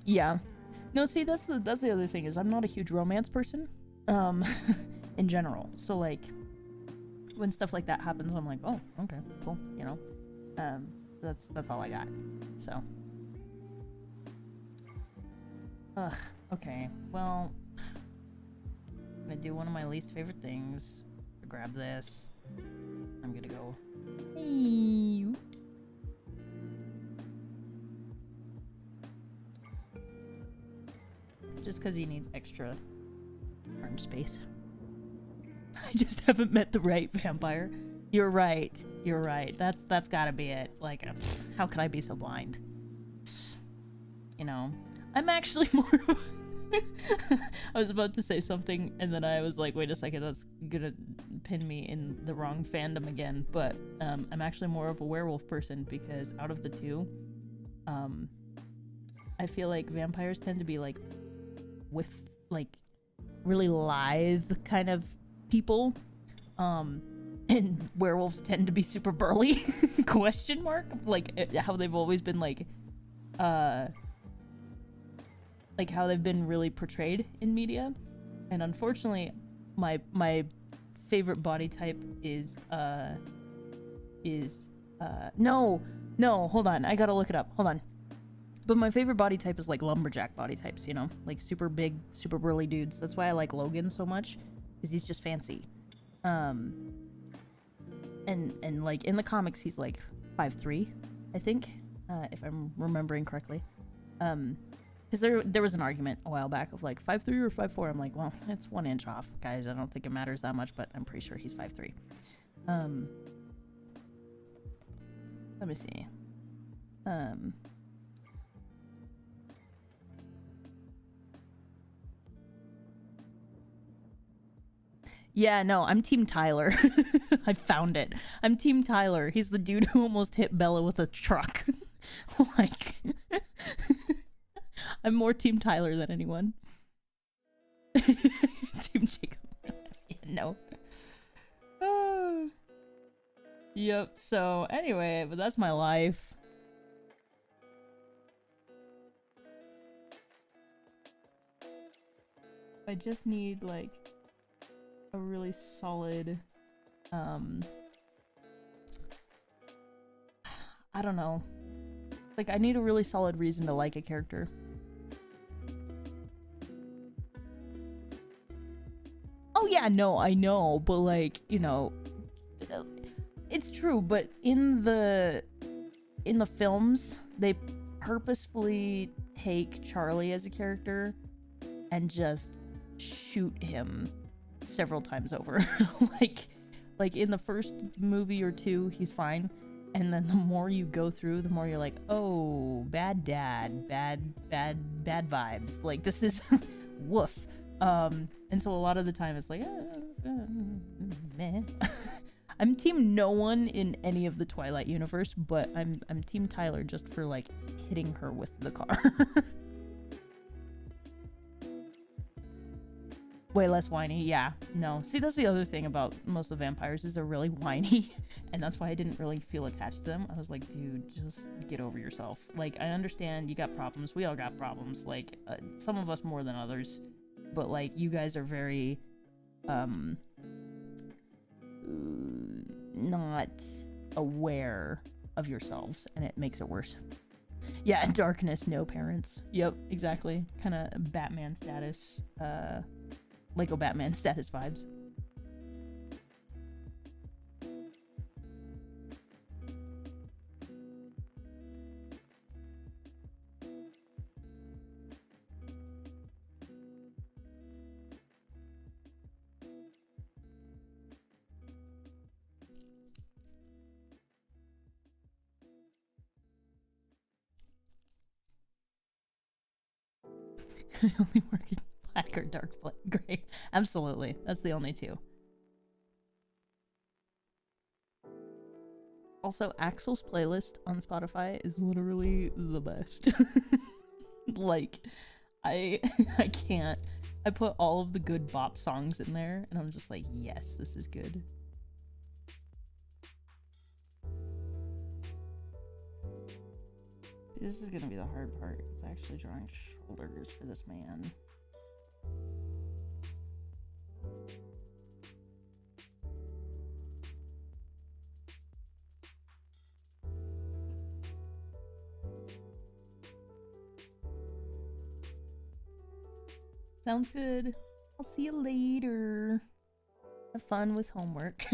Yeah. No, see, that's the other thing, is I'm not a huge romance person, in general. So like, when stuff like that happens, I'm like, oh, okay, cool, you know. That's all I got. So. Ugh. Okay. Well, I'm gonna do one of my least favorite things. Grab this. I'm gonna go. Hey. Just because he needs extra arm space. I just haven't met the right vampire. You're right. You're right. That's gotta be it. Like, how could I be so blind? You know, I'm actually more. I was about to say something, and then I was like, wait a second, that's gonna pin me in the wrong fandom again. But I'm actually more of a werewolf person, because out of the two, I feel like vampires tend to be like with like really lithe kind of people, and werewolves tend to be super burly. Question mark, like how they've always been like how they've been really portrayed in media. And unfortunately, my favorite body type is no, hold on, I gotta look it up, hold on. But my favorite body type is like lumberjack body types, you know, like super big, super burly dudes. That's why I like Logan so much, because he's just fancy. And like in the comics, he's like 5'3", I think, if I'm remembering correctly. Because there was an argument a while back of like 5'3" or 5'4". I'm like, well, it's 1 inch off, guys. I don't think it matters that much, but I'm pretty sure he's 5'3". Let me see. Yeah, no, I'm Team Tyler. I found it. I'm Team Tyler. He's the dude who almost hit Bella with a truck. Like, I'm more Team Tyler than anyone. Team Jacob. Yeah, no. Yep, so anyway, but that's my life. I just need, like, a really solid, I don't know. Like, I need a really solid reason to like a character. Oh yeah, no, I know, but like, you know, it's true, but in the films, they purposefully take Charlie as a character and just shoot him several times over. like in the first movie or two, he's fine, and then the more you go through, the more you're like, oh, bad dad, bad vibes. Like, this is woof. And so a lot of the time it's like, meh. I'm Team no one in any of the Twilight universe, but I'm Team Tyler just for like hitting her with the car. Way less whiny, yeah. No. See, that's the other thing about most of the vampires, is they're really whiny, and that's why I didn't really feel attached to them. I was like, dude, just get over yourself. Like, I understand you got problems. We all got problems. Like, some of us more than others. But, like, you guys are very, not aware of yourselves, and it makes it worse. Yeah, darkness, no parents. Yep, exactly. Kind of Batman status, Lego Batman status vibes. I only work in black or dark gray. Absolutely. That's the only two. Also, Axel's playlist on Spotify is literally the best. Like, I can't. I put all of the good bop songs in there, and I'm just like, yes, this is good. This is gonna be the hard part. It's actually drawing shoulders for this man. Sounds good. I'll see you later. Have fun with homework.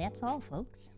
That's all, folks.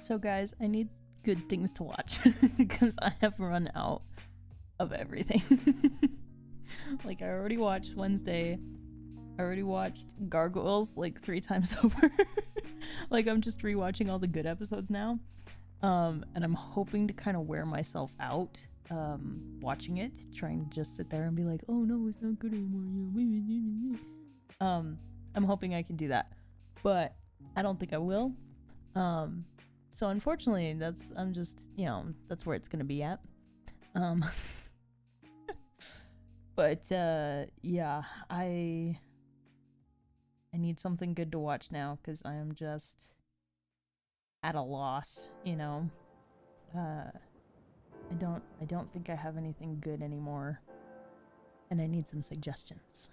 So guys, I need good things to watch because I have run out of everything. Like, I already watched Wednesday. I already watched Gargoyles like 3 times over. Like, I'm just rewatching all the good episodes now. And I'm hoping to kind of wear myself out watching it, trying to just sit there and be like, oh no, it's not good anymore. I'm hoping I can do that, but I don't think I will. So unfortunately, I'm just, that's where it's gonna be at. But yeah, I need something good to watch now because I am just at a loss, I don't think I have anything good anymore, and I need some suggestions.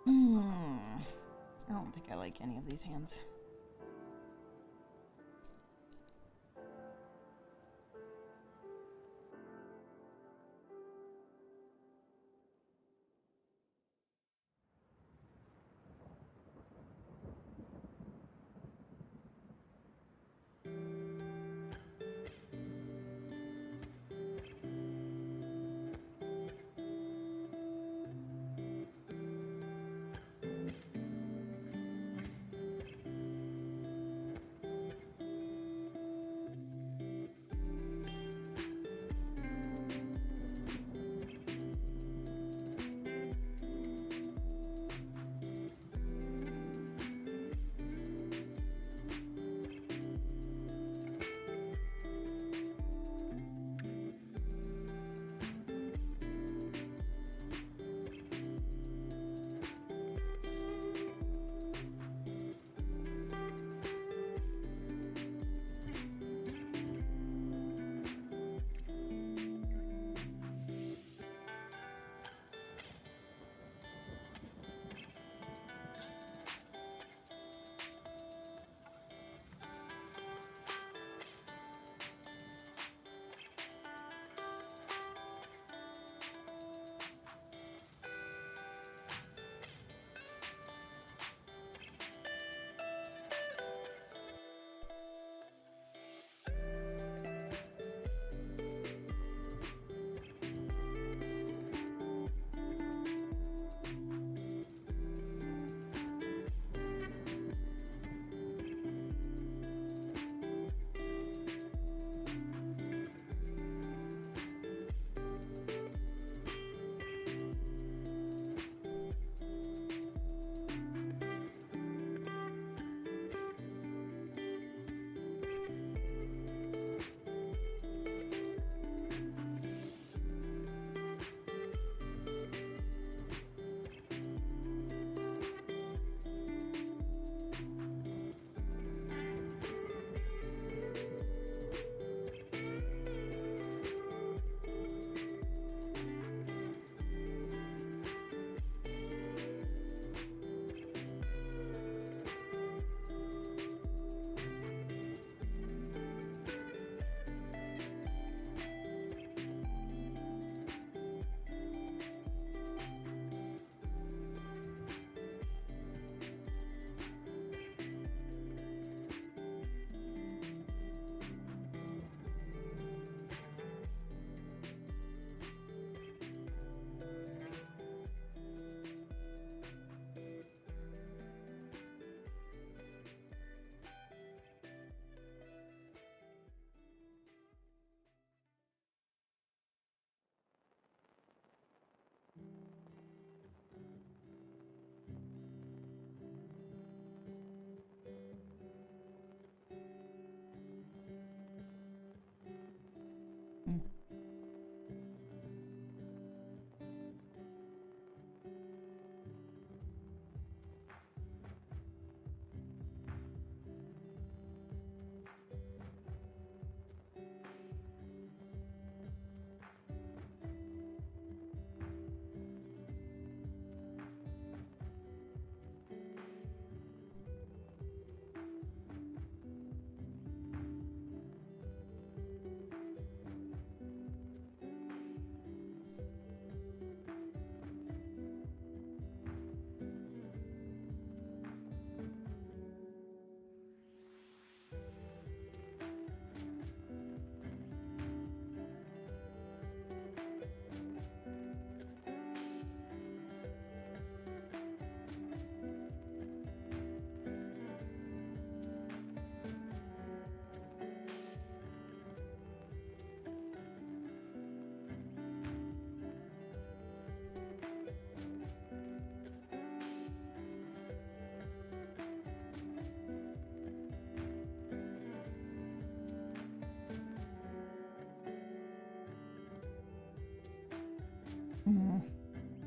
I don't think I like any of these hands.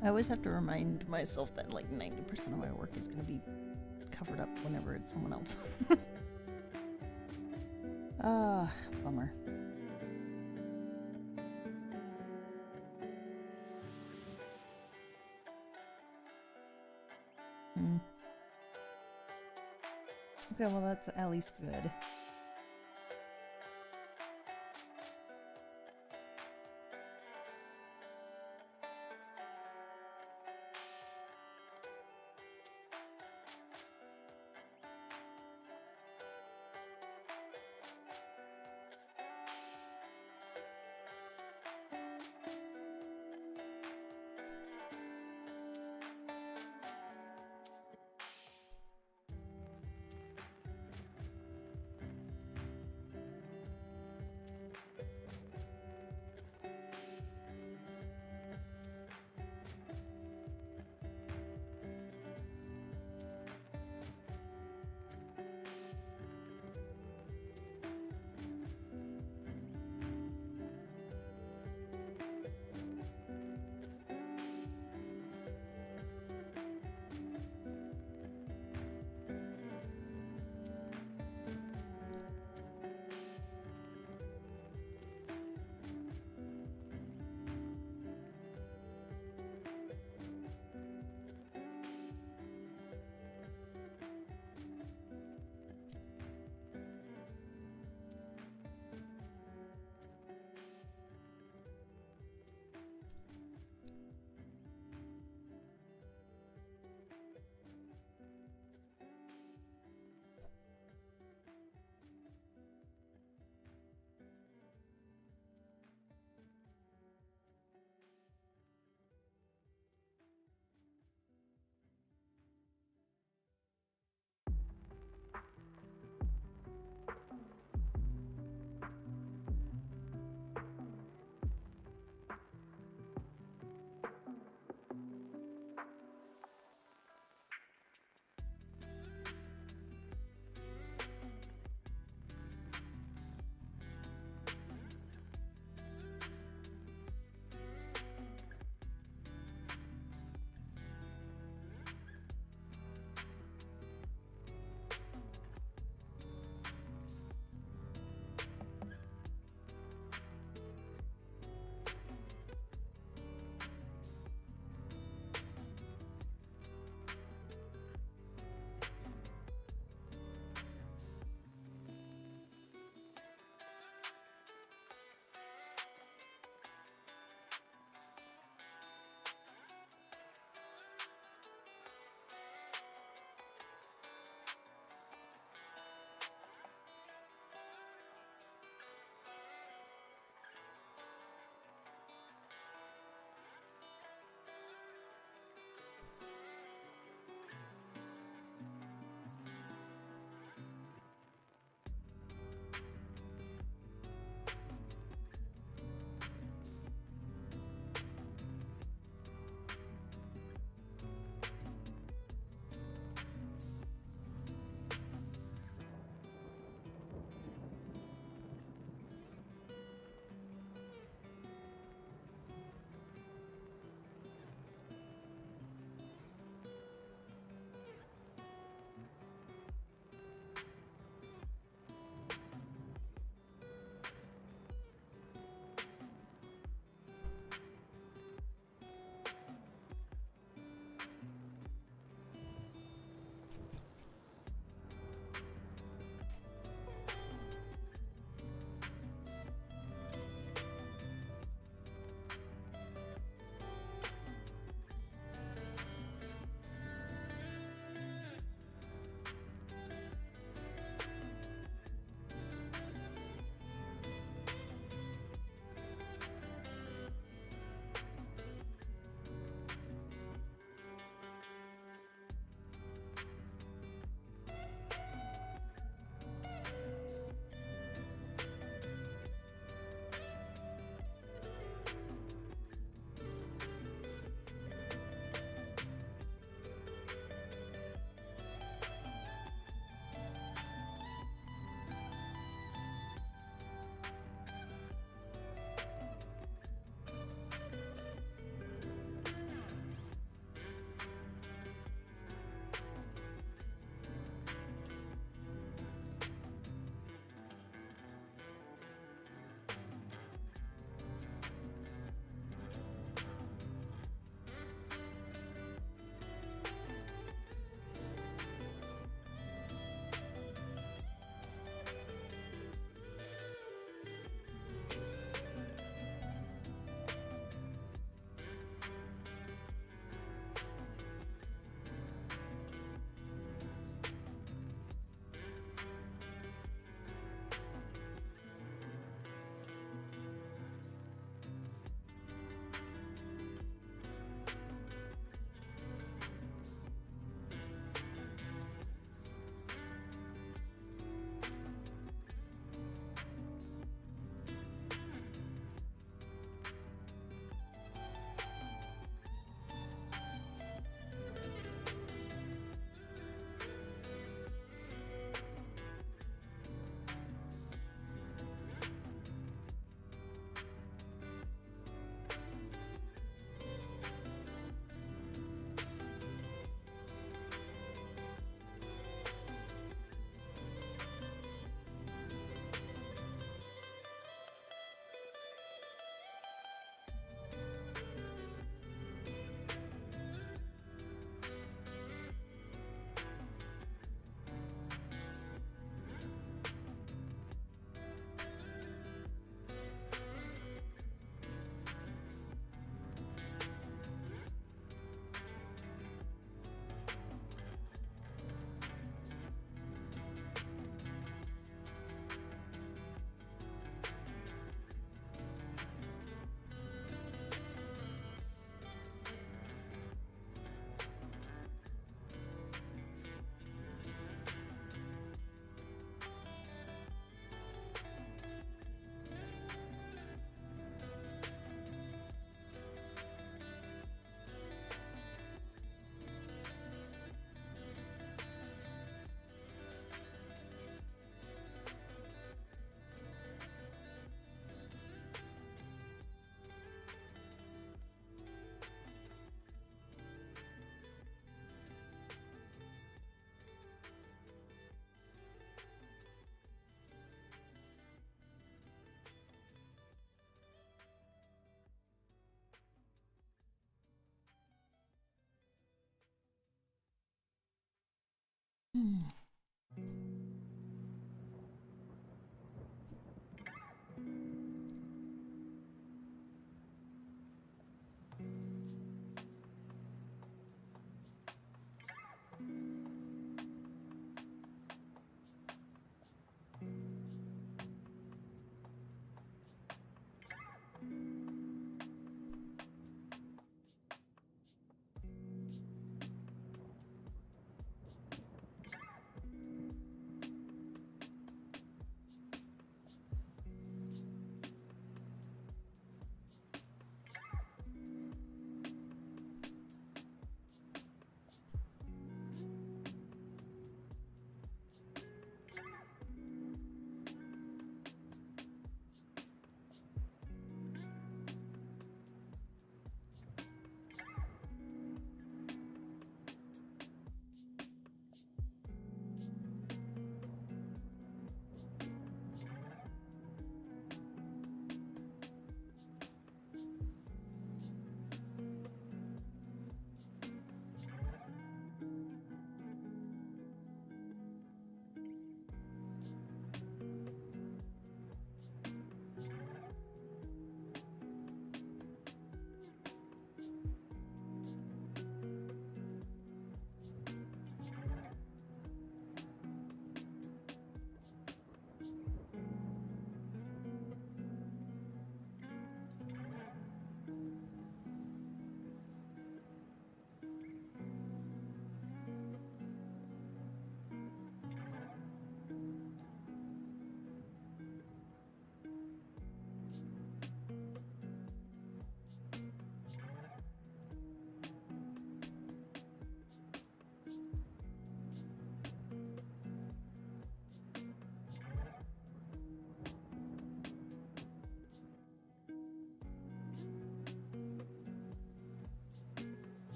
I always have to remind myself that like 90% of my work is going to be covered up whenever it's someone else. Ah, bummer. Mm. Okay, well that's at least good.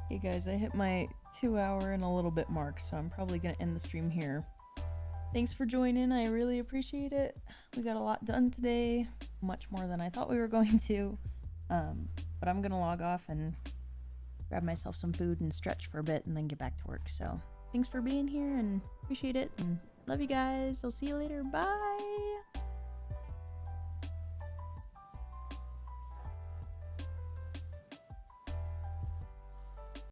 Hey guys, I hit my 2 hour and a little bit mark, so I'm probably gonna end the stream here. Thanks for joining, I really appreciate it. We got a lot done today, much more than I thought we were going to. But I'm gonna log off and grab myself some food and stretch for a bit and then get back to work. So thanks for being here and appreciate it and love you guys. I'll see you later. Bye.